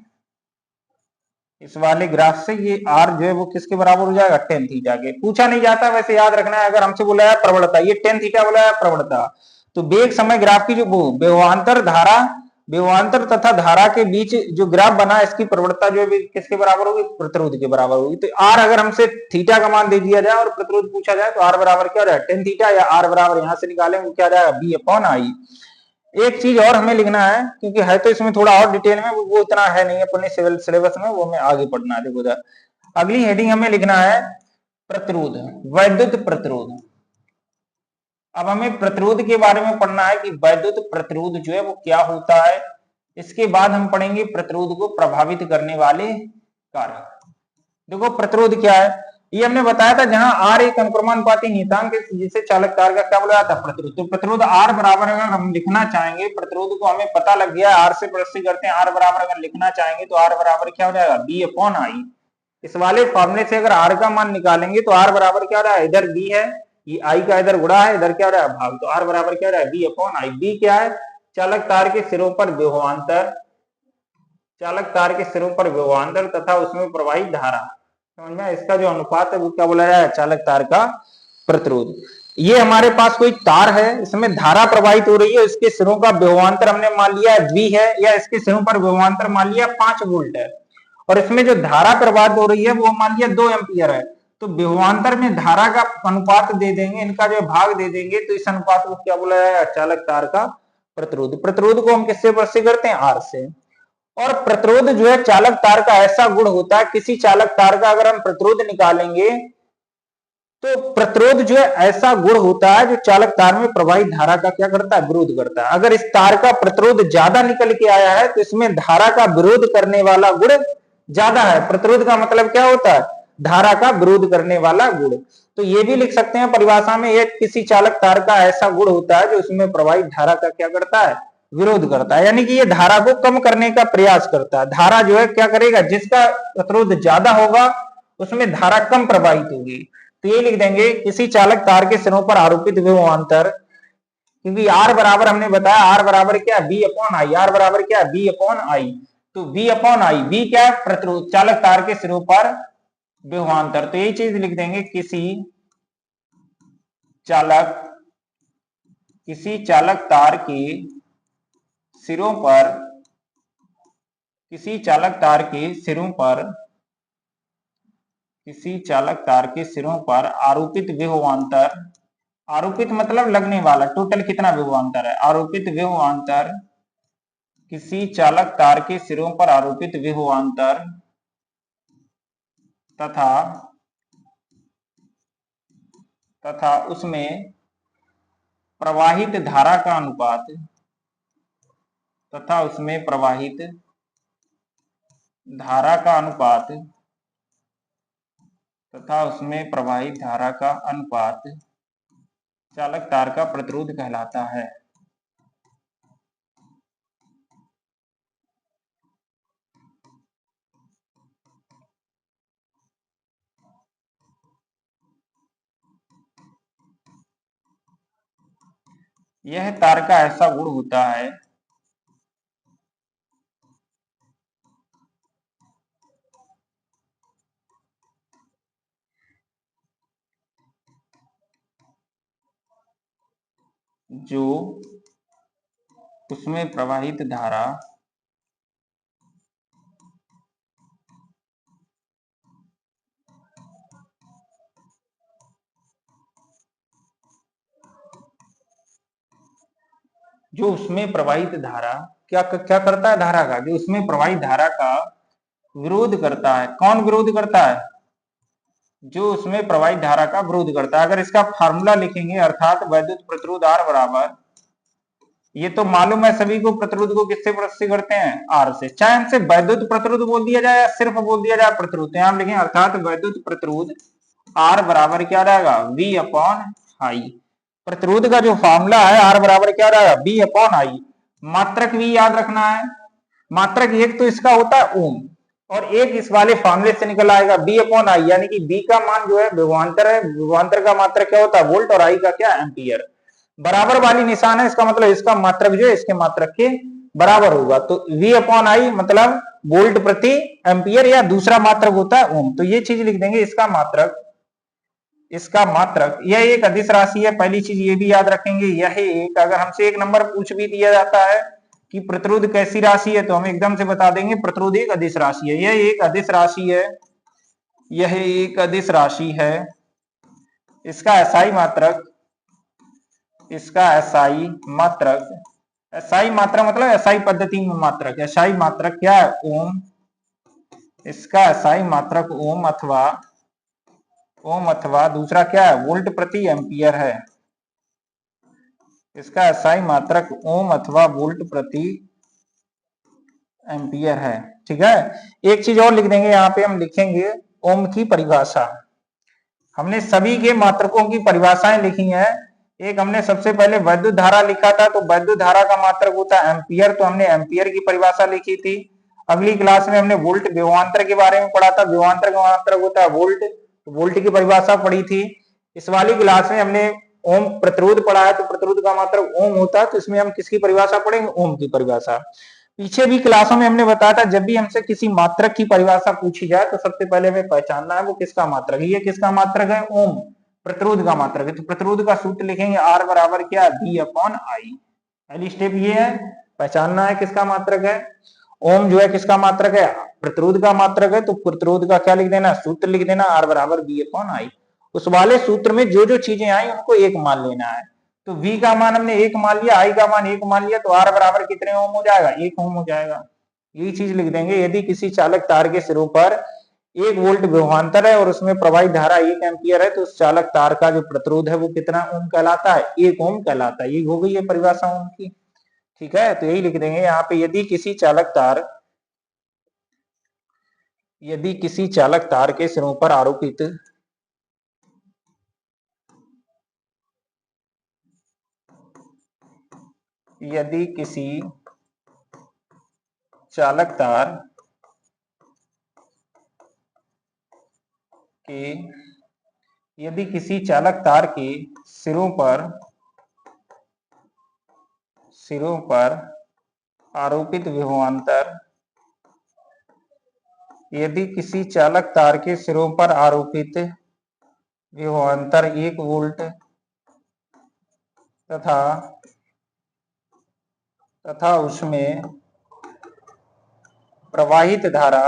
Speaker 1: इस वाले ग्राफ से ये आर जो है वो किसके बराबर हो जाएगा, टेन थीटा के। पूछा नहीं जाता, वैसे याद रखना है। अगर हमसे बोला है प्रवणता, ये टेन थीटा बोला है प्रवणता, तो वेग समय ग्राफ की जो विभवांतर धारा, विभवांतर तथा धारा के बीच जो ग्राफ बना, इसकी प्रवणता जो है किसके बराबर होगी, प्रतिरोध के बराबर होगी। तो आर अगर हमसे थीटा का मान दे दिया जाए और प्रतिरोध पूछा जाए तो आर बराबर क्या रहा है, टेन थीटा, या आर बराबर यहां से निकालेंगे क्या जाएगा, बी अपॉन आई। एक चीज और हमें लिखना है, क्योंकि है तो इसमें थोड़ा और डिटेल में, वो इतना है नहीं अपने सिविल सिलेबस में, वो हमें आगे पढ़ना है। देखो अगली हेडिंग हमें लिखना है प्रतिरोध, वैद्युत प्रतिरोध। अब हमें प्रतिरोध के बारे में पढ़ना है कि वैद्युत प्रतिरोध जो है वो क्या होता है। इसके बाद हम पढ़ेंगे प्रतिरोध को प्रभावित करने वाले कारक। देखो प्रतिरोध क्या है, ये हमने बताया था, जहां आर एक अनुक्रमानुपाती नियतांक है जिसे चालक तार का क्या बोला जाता है, प्रतिरोध। तो प्रतिरोध आर बराबर अगर हम लिखना चाहेंगे, प्रतिरोध को हमें पता लग गया, आर से प्रस्तुत करते हैं, आर बराबर अगर लिखना चाहेंगे तो आर बराबर क्या हो जाएगा, बी अपॉन आई। इस वाले फॉर्मूले से अगर आर का मान निकालेंगे तो आर बराबर क्या हो रहा है, इधर बी है, ये आई का इधर गुणा है, इधर क्या हो रहा है, भाग। तो आर बराबर क्या हो रहा है, बी अपॉन आई। बी क्या है, चालक तार के सिरों पर विभवांतर, चालक तार के सिरों पर विभवांतर तथा उसमें प्रवाहित धारा। समझ में? इसका जो अनुपात है वो क्या बोला जाए, चालक तार का प्रतिरोध। ये हमारे पास कोई तार है, इसमें धारा प्रवाहित हो रही है, इसके सिरों का विभवांतर हमने मान लिया द्वि है, या इसके सिरों पर विभवांतर मान लिया 5 वोल्ट है, और इसमें जो धारा प्रवाहित हो रही है वो मान लिया 2 एम्पियर है। तो विभवांतर में धारा का अनुपात दे देंगे, इनका जो भाग दे देंगे, तो इस अनुपात को क्या बोला जाएगा, चालक तार का प्रतिरोध। प्रतिरोध को हम किससे प्रस्तुत करते हैं, आर से। और प्रतिरोध जो है चालक तार का ऐसा गुण होता है, किसी चालक तार का अगर हम प्रतिरोध निकालेंगे तो प्रतिरोध जो है ऐसा गुण होता है जो चालक तार में प्रवाहित धारा का क्या करता है, विरोध करता है। अगर इस तार का प्रतिरोध ज्यादा निकल के आया है तो इसमें धारा का विरोध करने वाला गुण ज्यादा है। प्रतिरोध का मतलब क्या होता है, धारा का विरोध करने वाला गुण। तो ये भी लिख सकते हैं परिभाषा में, ये किसी चालक तार का ऐसा गुण होता है जो उसमें प्रवाहित धारा का क्या करता है, विरोध करता है। यानी कि ये धारा को कम करने का प्रयास करता है। धारा जो है क्या करेगा, जिसका प्रतिरोध ज्यादा होगा उसमें धारा कम प्रवाहित होगी। तो ये लिख देंगे, किसी चालक तार के सिरों पर आरोपित विभवांतर, क्योंकि आर बराबर हमने बताया, आर बराबर क्या, बी अपॉन आई। आर बराबर क्या, बी अपॉन आई। तो बी अपॉन आई, बी क्या है, प्रतिरोध, चालक तार के सिरों पर विभवांतर। तो यही चीज लिख देंगे, किसी चालक तार के सिरों पर, किसी चालक तार के सिरों पर, किसी चालक तार के सिरों पर आरोपित विभवांतर, आरोपित मतलब लगने वाला, टोटल कितना विभवांतर है, आरोपित विभवांतर, किसी चालक तार के सिरों पर आरोपित विभवांतर तथा उसमें प्रवाहित धारा का अनुपात, तथा उसमें प्रवाहित धारा का अनुपात, तथा उसमें प्रवाहित धारा का अनुपात चालक तार का प्रतिरोध कहलाता है। यह तार का ऐसा गुण होता है जो उसमें प्रवाहित धारा जो उसमें प्रवाहित धारा क्या क्या करता है, धारा का, जो उसमें प्रवाहित धारा का विरोध करता है। कौन विरोध करता है? जो उसमें प्रवाहित धारा का विरोध करता है। अगर इसका फार्मूला लिखेंगे, अर्थात वैद्युत प्रतिरोध R बराबर, ये तो मालूम है सभी को, प्रतिरोध को किससे प्रदर्शित करते हैं? R से। चाहे हमसे वैद्युत प्रतिरोध बोल दिया जाए या सिर्फ बोल दिया जाए प्रतिरोध, तो यहां लिखें अर्थात वैद्युत प्रतिरोध R बराबर क्या रहेगा? V upon I। प्रतिरोध का जो फॉर्मूला है R बराबर क्या रहेगा? V upon I। मात्रक V याद रखना है। मात्रक एक तो इसका होता है ओम, और एक इस वाले फॉर्मूले से निकल आएगा B अपॉन I, यानी कि B का मान जो है विभवांतर है, विभवांतर का मात्रक क्या होता है? वोल्ट, और I का क्या? एम्पियर। बराबर वाली निशान है, इसका मतलब इसका मात्रक जो है इसके मात्रक के बराबर होगा। तो V अपॉन I मतलब वोल्ट प्रति एम्पियर, या दूसरा मात्रक होता है ओम। तो ये चीज लिख देंगे, इसका मात्रक, इसका मात्रक। यह एक अदिश राशि है, पहली चीज ये भी याद रखेंगे। यह एक, अगर हमसे एक नंबर पूछ भी दिया जाता है कि प्रतिरोध कैसी राशि है, तो हम एकदम से बता देंगे प्रतिरोध एक अदिश राशि है। यह एक अदिश राशि है, यह एक अदिश राशि है। इसका एसआई मात्रक, इसका एसआई मात्रक, एसआई मात्रक मतलब एसआई पद्धति में मात्रक, एसआई मात्रक क्या है? ओम। इसका एसआई मात्रक ओम अथवा दूसरा क्या है? वोल्ट प्रति एम्पियर है। इसका एसआई मात्रक ओम अथवा वोल्ट प्रति एम्पियर है। ठीक है। एक चीज और लिख देंगे, यहाँ पे हम लिखेंगे ओम की परिभाषा। हमने सभी के मात्रकों की परिभाषाएं लिखी हैं। एक हमने सबसे पहले वैद्युत धारा लिखा था, तो वैद्युत धारा का मात्रक होता है एम्पियर, तो हमने एम्पियर की परिभाषा लिखी थी। अगली क्लास में हमने वोल्ट विभवांतर के बारे में पढ़ा था, विभवांतर का मात्रक होता है वोल्ट, तो वोल्ट की परिभाषा पढ़ी थी। इस वाली क्लास में हमने ओम प्रतिरोध पढ़ा है, तो प्रतिरोध का मात्रक ओम होता है, तो इसमें हम किसकी परिभाषा पढ़ेंगे? ओम की परिभाषा। पीछे भी क्लासों में हमने बताया था, जब भी हमसे किसी मात्रक की परिभाषा पूछी जाए तो सबसे पहले हमें पहचानना है वो किसका मात्रक है। ये किसका मात्रक है? ओम, प्रतिरोध का मात्रक है। तो प्रतिरोध का सूत्र लिखेंगे R बराबर क्या? V upon I। पहली स्टेप ये है, पहचानना है किसका मात्रक है। ओम जो है किसका मात्रक है? प्रतिरोध का मात्रक है, तो प्रतिरोध का क्या लिख देना? सूत्र लिख देना, R बराबर V अपॉन I। उस वाले सूत्र में जो जो चीजें आई उनको एक मान लेना है। तो V का मान हमने एक मान लिया, I का मान एक मान लिया, तो R बराबर कितने ओम हो जाएगा? 1 ओम हो जाएगा। यही चीज लिख देंगे। यदि किसी चालक तार के सिरों पर 1 वोल्ट विभवांतर है और उसमें प्रवाहित धारा 1 एम्पियर है, तो उस चालक तार का जो प्रतिरोध है वो कितना ओम कहलाता है? 1 ओम कहलाता है। यही हो गई है परिभाषा ओम की। ठीक है, तो यही लिख देंगे यहाँ पे। यदि किसी चालक तार के सिरों पर आरोपित यदि किसी चालक तार के यदि किसी चालक तार के सिरों पर आरोपित विभवांतर, यदि किसी चालक तार के सिरों पर आरोपित विभवांतर 1 वोल्ट तथा उसमें प्रवाहित धारा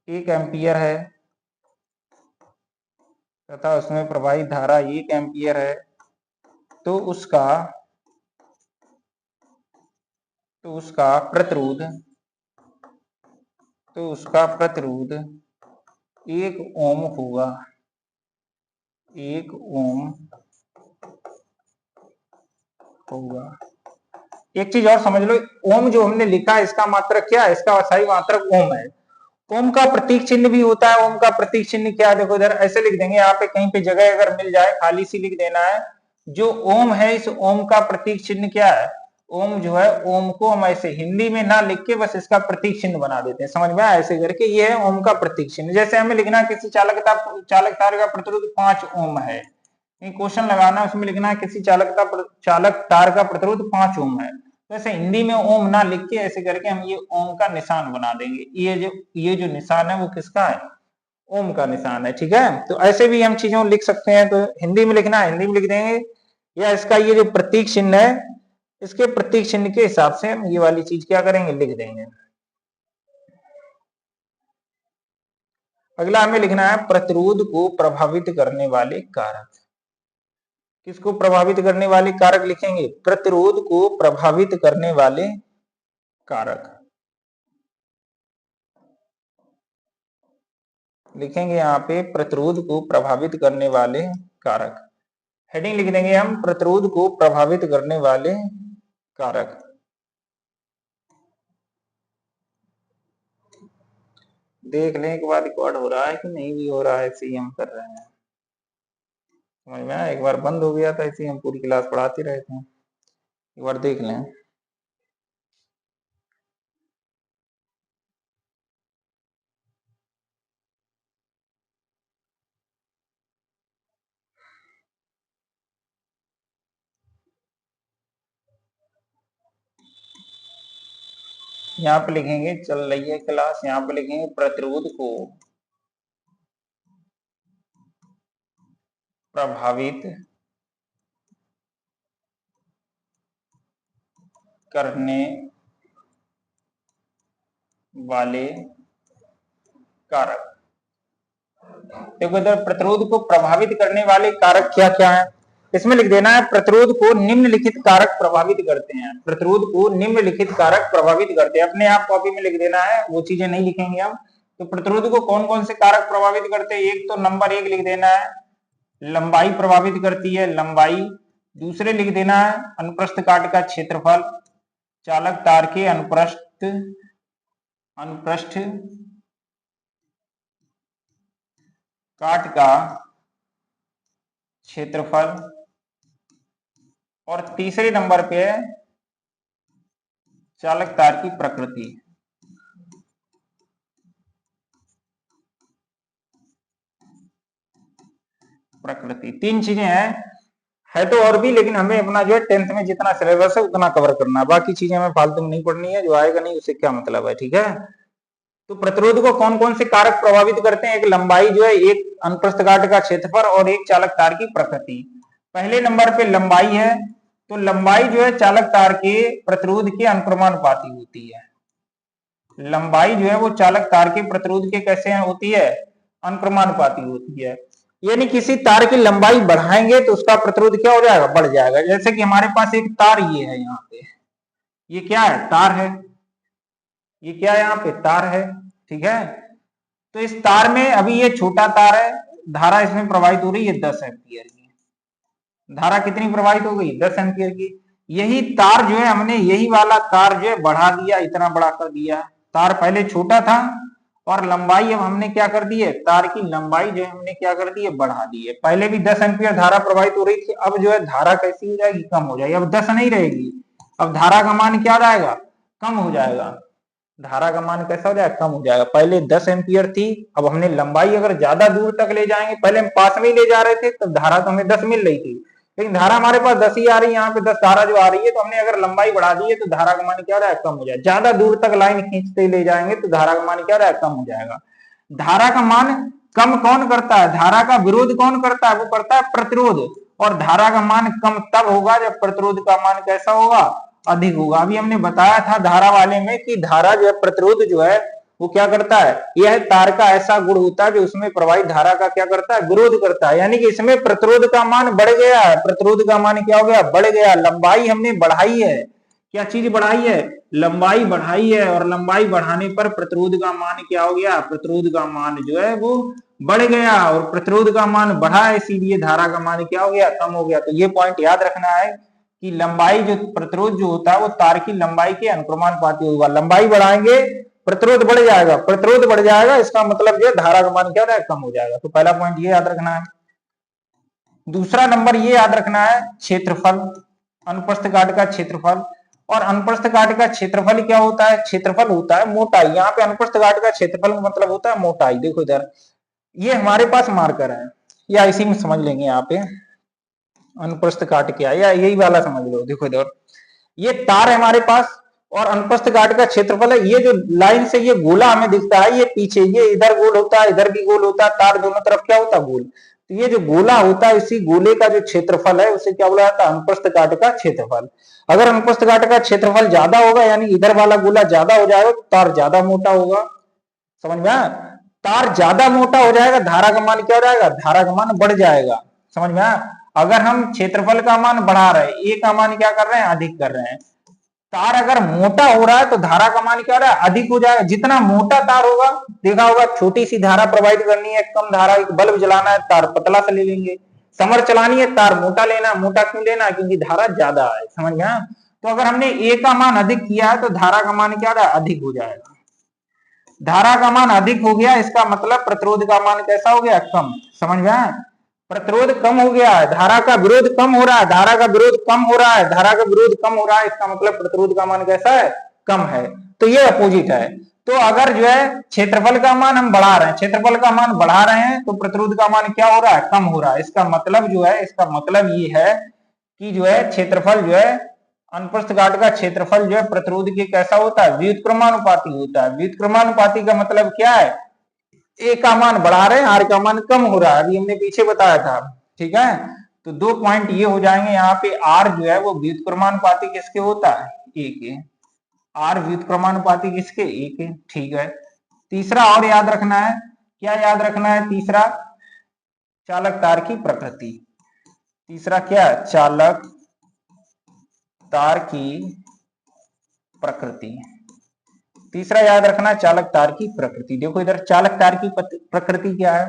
Speaker 1: 1 एम्पियर है, तथा उसमें प्रवाहित धारा 1 एम्पियर है, तो उसका प्रतिरोध 1 ओम होगा। 1 ओम होगा। एक चीज और समझ लो, ओम जो हमने लिखा है इसका मात्रक क्या है? इसका अस्थायी मात्रक ओम है। ओम का प्रतीक चिन्ह भी होता है। ओम का प्रतीक चिन्ह क्या है? देखो इधर ऐसे लिख देंगे, यहाँ पे कहीं पे जगह अगर मिल जाए खाली सी लिख देना है। जो ओम है, इस ओम का प्रतीक चिन्ह क्या है? ओम जो है, ओम को हम ऐसे हिंदी में ना लिख के बस इसका प्रतीक चिन्ह बना देते हैं, समझ में आया? ऐसे करके ये है ओम का प्रतीक चिन्ह। जैसे हमें लिखना है किसी चालक तार का प्रतिरोध 5 ओम है, क्वेश्चन लगाना, उसमें लिखना है किसी चालक तार का प्रतिरोध 5 ओम है, तो ऐसे हिंदी में ओम ना लिख के ऐसे करके हम ये ओम का निशान बना देंगे। ये जो निशान है वो किसका है? ओम का निशान है, ठीक है। तो ऐसे भी हम चीजों लिख सकते हैं, तो हिंदी में लिखना है हिंदी में लिख देंगे, या इसका ये जो प्रतीक चिन्ह है, इसके प्रतीक चिन्ह के हिसाब से हम ये वाली चीज क्या करेंगे, लिख देंगे। अगला हमें लिखना है प्रतिरोध को प्रभावित करने वाले कारक। किसको प्रभावित करने वाले कारक लिखेंगे? प्रतिरोध को प्रभावित करने वाले कारक लिखेंगे यहाँ पे, प्रतिरोध को प्रभावित करने वाले कारक। हेडिंग लिख देंगे हम, प्रतिरोध को प्रभावित करने वाले कारक। देख लें एक बार रिकॉर्ड हो रहा है कि नहीं भी हो रहा है, ऐसे ही हम कर रहे हैं, समझ में आया? एक बार बंद हो गया था, ऐसे ही हम पूरी क्लास पढ़ाते रहे थे, एक बार देख लें। यहाँ पे लिखेंगे, चल रही है क्लास, यहाँ पे लिखेंगे प्रतिरोध को प्रभावित करने वाले कारक। देखो इधर प्रतिरोध को प्रभावित करने वाले कारक क्या क्या है, इसमें लिख देना है प्रतिरोध को निम्नलिखित कारक प्रभावित करते हैं। प्रतिरोध को निम्नलिखित कारक प्रभावित करते हैं, अपने आप कॉपी में लिख देना है, वो चीजें नहीं लिखेंगे हम। तो प्रतिरोध को कौन कौन से कारक प्रभावित करते हैं? एक तो नंबर 1 लिख देना है, लंबाई प्रभावित करती है, लंबाई। दूसरे लिख देना है अनुप्रस्थ काट का क्षेत्रफल, चालक तार के अनुप्रस्थ काट का क्षेत्रफल। और तीसरे नंबर पे चालक तार की प्रकृति। तीन चीजें हैं, है तो और भी, लेकिन हमें अपना जो है 10th में जितना सिलेबस है उतना कवर करना है, बाकी चीजें हमें फालतू में नहीं पढ़नी है, जो आएगा नहीं उससे क्या मतलब है, ठीक है। तो प्रतिरोध को कौन कौन से कारक प्रभावित करते हैं? एक लंबाई जो है, एक अनुप्रस्थ काट का क्षेत्रफल, और एक चालक तार की प्रकृति। पहले नंबर पे लंबाई है, तो लंबाई जो है चालक तार के प्रतिरोध के अनुक्रमानुपाती होती है। लंबाई जो है वो चालक तार के प्रतिरोध के कैसे होती है? अनुक्रमानुपाती होती है। यानी किसी तार की लंबाई बढ़ाएंगे तो उसका प्रतिरोध क्या हो जाएगा? बढ़ जाएगा। जैसे कि हमारे पास एक तार ये है, यहाँ पे ये क्या है? तार है। ये क्या है? यहाँ पे तार है, ठीक है। तो इस तार में अभी ये छोटा तार है, धारा इसमें प्रवाहित हो रही है 10 एम्पियर की। धारा कितनी प्रवाहित हो गई? 10 एम्पियर की। यही तार जो है, हमने यही वाला तार जो है बढ़ा दिया, इतना बड़ा कर दिया। तार पहले छोटा था और लंबाई अब हमने क्या कर दी है? तार की लंबाई जो है हमने क्या कर दी है? बढ़ा दी है। पहले भी 10 एम्पियर धारा प्रवाहित हो रही थी, अब जो है धारा कैसी हो जाएगी? कम हो जाएगी। अब 10 नहीं रहेगी, अब धारा का मान क्या रहेगा? कम हो जाएगा। धारा का मान कैसा हो जाएगा? कम हो जाएगा। पहले 10 एम्पियर थी, अब हमने लंबाई अगर ज्यादा दूर तक ले जाएंगे, पहले हम पास में ही ले जा रहे थे तब धारा तो हमें 10 मिल रही थी, लेकिन धारा हमारे पास 10 ही आ रही है, यहाँ पे 10 धारा जो आ रही है, तो हमने अगर लंबाई बढ़ा दी है तो धारा का मान क्या हो जाएगा? कम हो जाएगा। ज्यादा दूर तक लाइन खींचते ले जाएंगे तो धारा का मान क्या हो जाएगा? कम हो जाएगा। धारा का मान कम कौन करता है? धारा का विरोध कौन करता है? वो करता है प्रतिरोध। और धारा का मान कम तब होगा जब प्रतिरोध का मान कैसा होगा? अधिक होगा। अभी हमने बताया था धारा वाले में कि धारा जो है, प्रतिरोध जो है वो क्या करता है? यह तार का ऐसा गुण होता है जो उसमें प्रवाहित धारा का क्या करता है? विरोध करता है। यानी कि इसमें प्रतिरोध का मान बढ़ गया है। प्रतिरोध का मान क्या हो गया? बढ़ गया। लंबाई हमने बढ़ाई है। क्या चीज बढ़ाई है? लंबाई बढ़ाई है। और लंबाई बढ़ाने पर प्रतिरोध का मान क्या हो गया? प्रतिरोध का मान जो है वो बढ़ गया। और प्रतिरोध का मान बढ़ा है, इसीलिए धारा का मान क्या हो गया? कम हो गया। तो ये पॉइंट याद रखना है कि लंबाई जो प्रतिरोध जो होता है वो तार की लंबाई के अनुक्रमानुपाती होगा। लंबाई बढ़ाएंगे प्रतिरोध बढ़ जाएगा, प्रतिरोध बढ़ जाएगा, इसका मतलब जो है धारा का मान क्या हो जाएगा? कम हो जाएगा। तो पहला पॉइंट ये याद रखना है। दूसरा नंबर ये याद रखना है क्षेत्रफल, अनुप्रस्थ काट का क्षेत्रफल। और अनुप्रस्थ काट का क्षेत्रफल क्या होता है? क्षेत्रफल होता है मोटाई। यहाँ पे अनुप्रस्थ काट का क्षेत्रफल का मतलब होता है मोटाई। देखो इधर ये हमारे पास मार्कर है, या इसी में समझ लेंगे यहाँ पे अनुप्रस्थ काट क्या है, या यही वाला समझ लो। देखो इधर ये तार है हमारे पास और अनुप्रस्थ काट का क्षेत्रफल है। ये जो लाइन से ये गोला हमें दिखता है, ये पीछे ये इधर गोल होता है, इधर भी गोल होता है, तार दोनों तरफ क्या होता है? गोल। तो ये जो गोला होता है, इसी गोले का जो क्षेत्रफल है उसे क्या बोला जाता है? अनुप्रस्थ काट का क्षेत्रफल। अगर अनुप्रस्थ काट का क्षेत्रफल ज्यादा होगा, यानी इधर वाला गोला ज्यादा हो जाएगा, तो तार ज्यादा मोटा होगा। समझ में आया? तार ज्यादा मोटा हो जाएगा, धारा का मान क्या हो जाएगा? धारा का मान बढ़ जाएगा। समझ में आया? अगर हम क्षेत्रफल का मान बढ़ा रहे हैं, ए का मान क्या कर रहे हैं? अधिक कर रहे हैं। तार अगर मोटा हो रहा है तो धारा का मान क्या हो रहा है? अधिक हो जाएगा। जितना मोटा तार होगा, देखा होगा छोटी सी धारा प्रोवाइड करनी है, कम धारा, एक बल्ब जलाना है, तार पतला सा ले लेंगे। समर चलानी है, तार मोटा लेना। मोटा क्यों लेना? क्योंकि धारा ज्यादा है। समझ में आया? तो अगर हमने ए का मान अधिक किया है तो धारा का मान क्या है? अधिक हो जाएगा। धारा का मान अधिक हो गया, इसका मतलब प्रतिरोध का मान कैसा हो गया? कम। समझ में आया? प्रतिरोध कम हो गया है, धारा का विरोध कम हो रहा है, धारा का विरोध कम हो रहा है, धारा का विरोध कम हो रहा है, इसका मतलब प्रतिरोध का मान कैसा है? कम है। तो ये अपोजिट है। तो अगर जो है क्षेत्रफल का मान हम बढ़ा रहे हैं, क्षेत्रफल का मान बढ़ा रहे हैं, तो प्रतिरोध का मान क्या हो रहा है? कम हो रहा है। इसका मतलब जो है, इसका मतलब ये है कि जो है क्षेत्रफल जो है अनुप्रस्थ काट का क्षेत्रफल जो है प्रतिरोध के कैसा होता है? व्युत्क्रमानुपाती होता है। व्युत्क्रमानुपाती का मतलब क्या है? ए का मान बढ़ा रहे हैं, आर का मान कम हो रहा है, अभी हमने पीछे बताया था। ठीक है, तो 2 पॉइंट ये हो जाएंगे। यहाँ पे आर जो है वो व्युत्क्रमानुपाती किसके होता है? ए के। आर व्युत्क्रमानुपाती किसके? ए के। ठीक है, तीसरा और याद रखना है। क्या याद रखना है? तीसरा, चालक तार की प्रकृति। तीसरा क्या? चालक तार की प्रकृति। तीसरा याद रखना, चालक तार की प्रकृति। देखो इधर चालक तार की प्रकृति क्या है?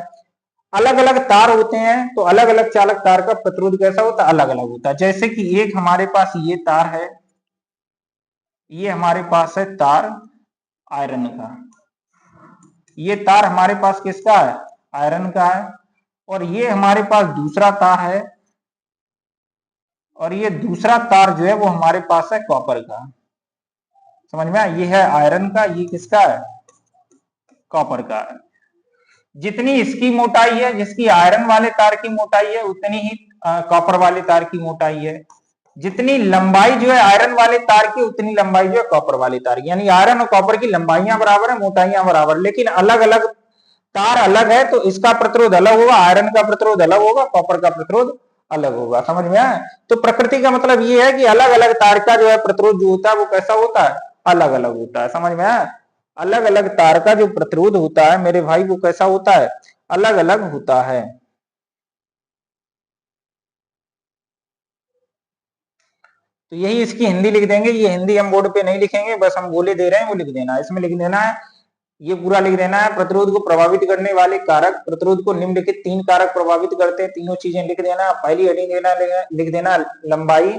Speaker 1: अलग अलग तार होते हैं तो अलग अलग चालक तार का प्रतिरोध कैसा होता है? अलग अलग होता है। जैसे कि एक हमारे पास ये तार है, ये हमारे पास है तार आयरन का। ये तार हमारे पास किसका है? आयरन का है। और ये हमारे पास दूसरा तार है, और ये दूसरा तार जो है वो हमारे पास है कॉपर का। समझ में आया? ये है आयरन का, ये किसका है? कॉपर का है। जितनी इसकी मोटाई है, जिसकी आयरन वाले तार की मोटाई है, उतनी ही कॉपर वाले तार की मोटाई है। जितनी लंबाई जो है आयरन वाले तार की, उतनी लंबाई जो है कॉपर वाले तार की। यानी आयरन और कॉपर की लंबाइयां बराबर है, मोटाइयां बराबर, लेकिन अलग अलग तार अलग है, तो इसका प्रतिरोध अलग होगा, आयरन का प्रतिरोध अलग होगा, कॉपर का प्रतिरोध अलग होगा। समझ में आया? तो प्रकृति का मतलब ये है कि अलग अलग तार का जो है प्रतिरोध जो होता है वो कैसा होता है? अलग अलग होता है। समझ में आया? अलग अलग तार का जो प्रतिरोध होता है मेरे भाई, वो कैसा होता है? अलग अलग होता है। तो यही इसकी हिंदी लिख देंगे। ये हिंदी हम बोर्ड पे नहीं लिखेंगे, बस हम गोले दे रहे हैं वो लिख देना है। इसमें लिख देना है, ये पूरा लिख देना है, प्रतिरोध को प्रभावित करने वाले कारक। प्रतिरोध को निम्नलिखित 3 कारक प्रभावित करते हैं, तीनों चीजें लिख देना। पहली हेडिंग देना, लिख देना लंबाई।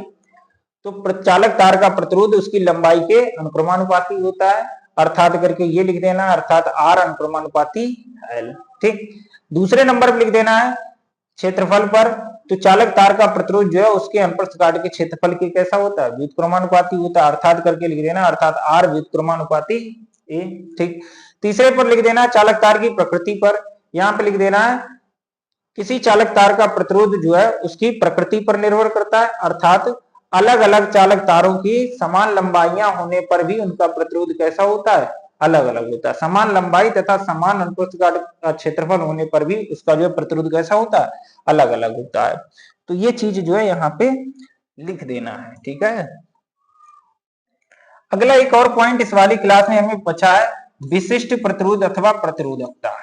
Speaker 1: तो चालक तार का प्रतिरोध उसकी लंबाई के अनुक्रमानुपाती होता है, अर्थात करके ये लिख देना, अर्थात आर अनुक्रमानुपाती एल। ठीक। दूसरे नंबर पर लिख देना है क्षेत्रफल पर, तो चालक तार का प्रतिरोध जो है उसके अनुप्रस्थ काट के क्षेत्रफल के कैसा होता है? व्युत्क्रमानुपाती होता है, अर्थात करके लिख देना, अर्थात आर व्युत्क्रमानुपाती ए। ठीक। तीसरे पर लिख देना चालक तार की प्रकृति पर, यहां पे लिख देना है किसी चालक तार का प्रतिरोध जो है उसकी प्रकृति पर निर्भर करता है, अर्थात अलग अलग चालक तारों की समान लंबाइयां होने पर भी उनका प्रतिरोध कैसा होता है? अलग अलग होता है। समान लंबाई तथा समान अनुप्रस्थ काट का क्षेत्रफल होने पर भी उसका जो प्रतिरोध कैसा होता है? अलग अलग होता है। तो ये चीज जो है यहाँ पे लिख देना है। ठीक है। अगला एक और पॉइंट इस वाली क्लास में हमें पूछा है, विशिष्ट प्रतिरोध अथवा प्रतिरोधकता।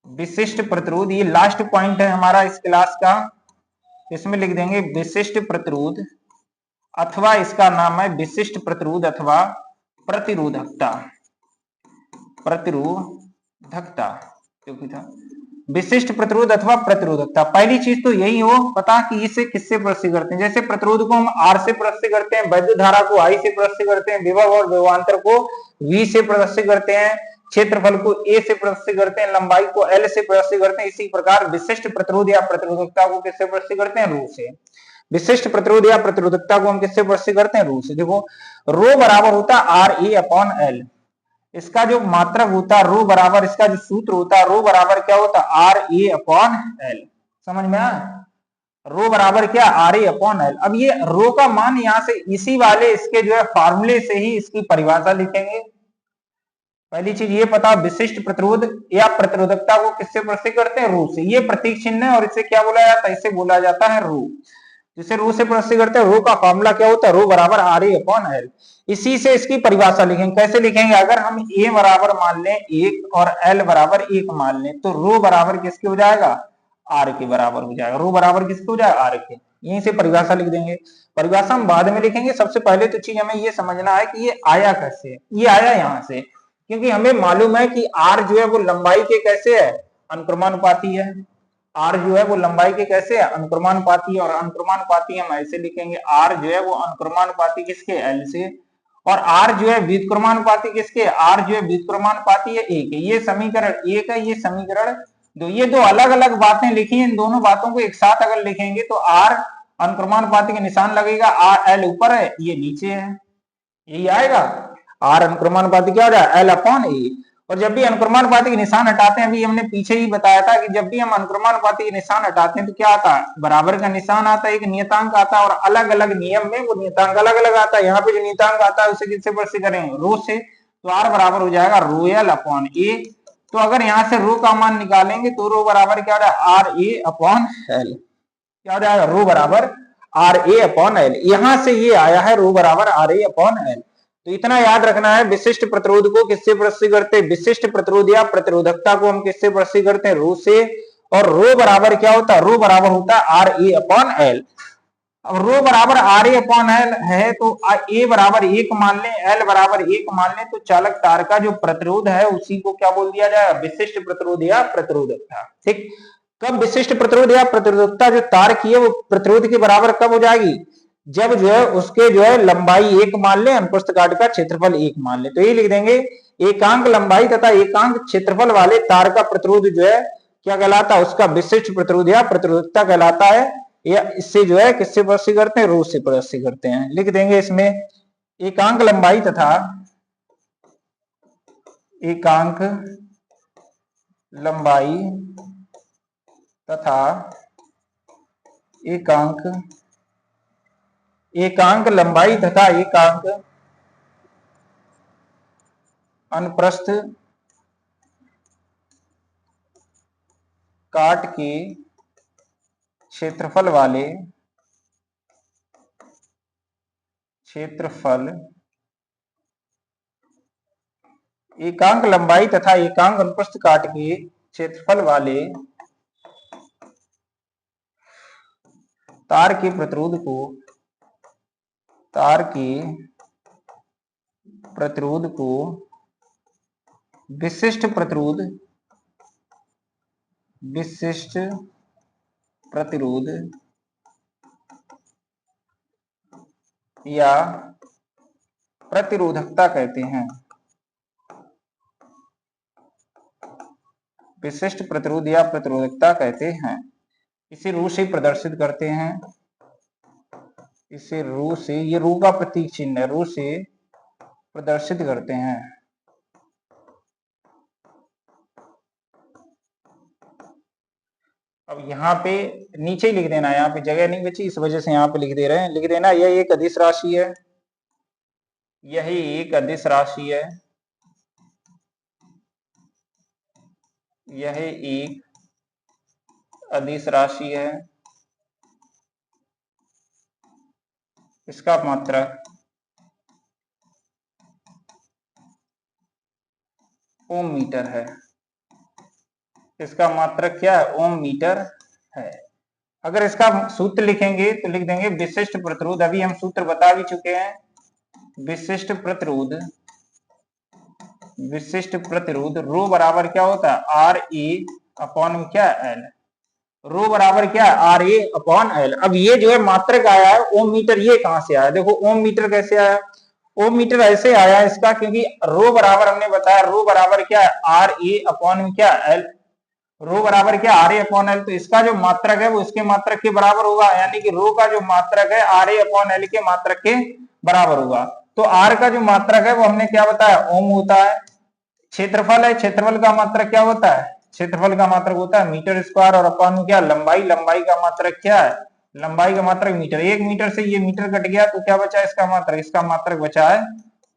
Speaker 1: विशिष्ट प्रतिरोध, ये लास्ट पॉइंट है हमारा इस क्लास का। इसमें लिख देंगे विशिष्ट प्रतिरोध, अथवा इसका नाम है विशिष्ट प्रतिरोध अथवा प्रतिरोधकता। प्रतिरोधकता क्योंकि था विशिष्ट प्रतिरोध अथवा प्रतिरोधकता। पहली चीज तो यही हो पता कि इसे किससे प्रदर्शित करते हैं। जैसे प्रतिरोध को हम आर से प्रदर्शित करते हैं, वैद्युत धारा को आई से प्रदर्शित करते हैं, विभव और विभवांतर को वी से प्रदर्शित करते हैं, क्षेत्रफल को ए से प्रदर्शित करते हैं, लंबाई को एल से प्रदर्शित करते हैं। इसी प्रकार विशिष्ट प्रतिरोध या प्रतिरोधकता को किससे प्रदर्शित करते हैं? रो से। विशिष्ट प्रतिरोध या प्रतिरोधकता को हम किससे प्रस्तुत करते हैं? रो से। देखो रो बराबर होता है आर ए अपॉन एल। इसका जो मात्रक होता है रो बराबर, इसका जो सूत्र होता है रो बराबर क्या होता है? R A upon L. समझ में आया? रो बराबर क्या? R A upon L. अब ये रो का मान यहां से इसी वाले इसके जो है फॉर्मूले से ही इसकी परिभाषा लिखेंगे। पहली चीज ये पता, विशिष्ट प्रतिरोध या प्रतिरोधकता को किससे प्रस्तुत करते हैं? रो से। ये प्रतीक चिन्ह है और इसे क्या बोला जाता है? इसे बोला जाता है रो। जिसे रो से प्रस्तुत करते हैं, रो का फॉर्मूला क्या होता है? रो बराबर आर ए अपॉन एल। इसी से इसकी परिभाषा लिखेंगे। कैसे लिखेंगे? अगर हम ए बराबर मान लें 1 और एल बराबर 1 मान लें तो रो बराबर किसके हो जाएगा? आर के बराबर हो जाएगा। रो बराबर किसके हो जाएगा? आर के। यहीं से परिभाषा लिख देंगे। परिभाषा हम बाद में लिखेंगे। सबसे पहले तो चीज हमें ये समझना है कि ये आया कैसे। ये आया यहां से, क्योंकि हमें मालूम है कि आर जो है वो लंबाई के कैसे है? अनुक्रमानुपाती है। आर जो है वो लंबाई के कैसे है? अनुक्रमानुपाती है। और अनुक्रमानुपाती हम ऐसे लिखेंगे, आर जो है वो अनुक्रमानुपाती किसके? एल से। और आर जो है व्युत्क्रमानुपाती किसके? आर जो है व्युत्क्रमानुपाती है ए के। ये समीकरण एक है, ये समीकरण दो। ये दो अलग अलग बातें लिखी, इन दोनों बातों को एक साथ अगर लिखेंगे तो आर अनुक्रमानुपाती के निशान लगेगा, आर एल ऊपर है, ये नीचे है, यही आएगा। आर अनुक्रमानुपाती क्या हो जाएगा? एल अपॉन ए। और जब भी अनुक्रमानुपाती के निशान हटाते हैं, अभी हमने पीछे ही बताया था कि जब भी हम अनुक्रमानुपाती के निशान हटाते हैं तो क्या आता है? बराबर का निशान आता है, एक नियतांक आता है, और अलग अलग नियम में वो नियतांक अलग अलग आता है। यहाँ पे जो नियतांक आता है उसे किससे प्रस्तुत करेंगे? रो से। तो आर बराबर हो जाएगा रो एल अपॉन ए। तो अगर यहाँ से रो का मान निकालेंगे तो रो बराबर क्या हो जाएगा? R A upon L. क्या हो जाएगा? रो बराबर आर ए अपॉन एल। यहां से ये आया है रो बराबर आर ए अपॉन एल। तो इतना याद रखना है, विशिष्ट प्रतिरोध को किससे प्रस्तुत करते हैं? विशिष्ट प्रतिरोध या प्रतिरोधकता को हम किससे प्रस्तुत करते हैं? रो से। और रो बराबर क्या होता है? रो बराबर होता है आर ए अपॉन एल। अब रो बराबर आर ए अपॉन एल है तो ए बराबर 1 मान लें, एल बराबर 1 मान लें, तो चालक तार का जो प्रतिरोध है उसी को क्या बोल दिया जाएगा? विशिष्ट प्रतिरोध या प्रतिरोधकता। ठीक। कब विशिष्ट प्रतिरोध या प्रतिरोधकता जो तार की है वो प्रतिरोध के बराबर कब हो जाएगी? जब जो है उसके जो है लंबाई 1 मान ले, अनुप्रस्थ काट का क्षेत्रफल 1 मान ले। तो ये लिख देंगे, एकांक लंबाई तथा एकांक क्षेत्रफल वाले तार का प्रतिरोध जो है क्या कहलाता है? उसका विशिष्ट प्रतिरोध या प्रतिरोधकता कहलाता है। या इससे जो है किससे प्रस्तुत करते हैं? रो से प्रस्तुत करते हैं। लिख देंगे इसमें, एकांक लंबाई तथा एकांक लंबाई तथा एकांक लंबाई तथा एकांक अनुप्रस्थ काट के क्षेत्रफल एकांक लंबाई तथा एकांक अनुप्रस्थ काट के क्षेत्रफल वाले तार के प्रतिरोध को विशिष्ट प्रतिरोध या प्रतिरोधकता कहते हैं। विशिष्ट प्रतिरोध या प्रतिरोधकता कहते हैं। इसे रो से प्रदर्शित करते हैं। इसे रो से, ये रो का प्रतीक चिन्ह है, रो से प्रदर्शित करते हैं। अब यहाँ पे नीचे लिख देना, यहाँ पे जगह नहीं बची इस वजह से यहाँ पे लिख दे रहे हैं। लिख देना, यह एक अदिश राशि है, यही एक अदिश राशि है, यह एक अदिश राशि है। इसका मात्रक ओम मीटर है। इसका मात्रक क्या है? ओम मीटर है। अगर इसका सूत्र लिखेंगे तो लिख देंगे विशिष्ट प्रतिरोध, अभी हम सूत्र बता भी चुके हैं। विशिष्ट प्रतिरोध रो बराबर क्या होता है? आर ए अपॉन क्या? एल। रो बराबर क्या? R A upon L. अब ये जो है मात्रक आया है ओम मीटर, ये कहां से आया? देखो ओम मीटर कैसे आया? ओम मीटर ऐसे आया इसका, क्योंकि रो बराबर हमने बताया, रो बराबर क्या है? आर ए अपॉन क्या? एल। रो बराबर क्या, आर ए अपॉन एल। तो इसका जो मात्रक है वो इसके मात्रक के बराबर होगा, यानी कि रो का जो मात्रक है आर ए अपॉन एल के मात्रक के बराबर होगा। तो आर का जो मात्रक है वो हमने क्या बताया, ओम होता है। क्षेत्रफल है, क्षेत्रफल का मात्रक क्या होता है, क्षेत्रफल का मात्रक होता है मीटर स्क्वायर, और अपॉन क्या, लंबाई, लंबाई का मात्रक क्या है, लंबाई का मात्रक मीटर। 1 मीटर से ये मीटर कट गया तो क्या बचा इसका मात्रक, इसका मात्रक बचा है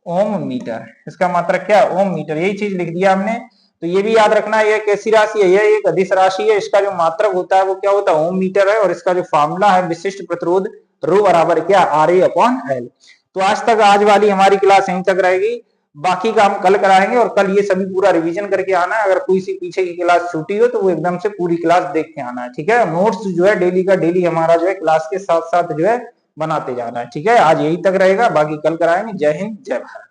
Speaker 1: ओम मीटर। इसका मात्रक क्या है, ओम मीटर। यही चीज लिख दिया हमने। तो ये भी याद रखना है, ये कैसी राशि है, यह एक अदिश राशि है। इसका जो मात्रक होता है वो क्या होता है, ओम मीटर है। और इसका जो फॉर्मूला है विशिष्ट प्रतिरोध रो बराबर क्या, आर ए अपॉन एल। तो आज वाली हमारी क्लास यहीं तक रहेगी, बाकी का हम कल कराएंगे। और कल ये सभी पूरा रिवीजन करके आना है। अगर कोई सी पीछे की क्लास छूटी हो तो वो एकदम से पूरी क्लास देख के आना है, ठीक है। नोट्स जो है डेली का डेली हमारा जो है क्लास के साथ साथ जो है बनाते जाना है, ठीक है। आज यही तक रहेगा, बाकी कल कराएंगे। जय हिंद, जय भारत।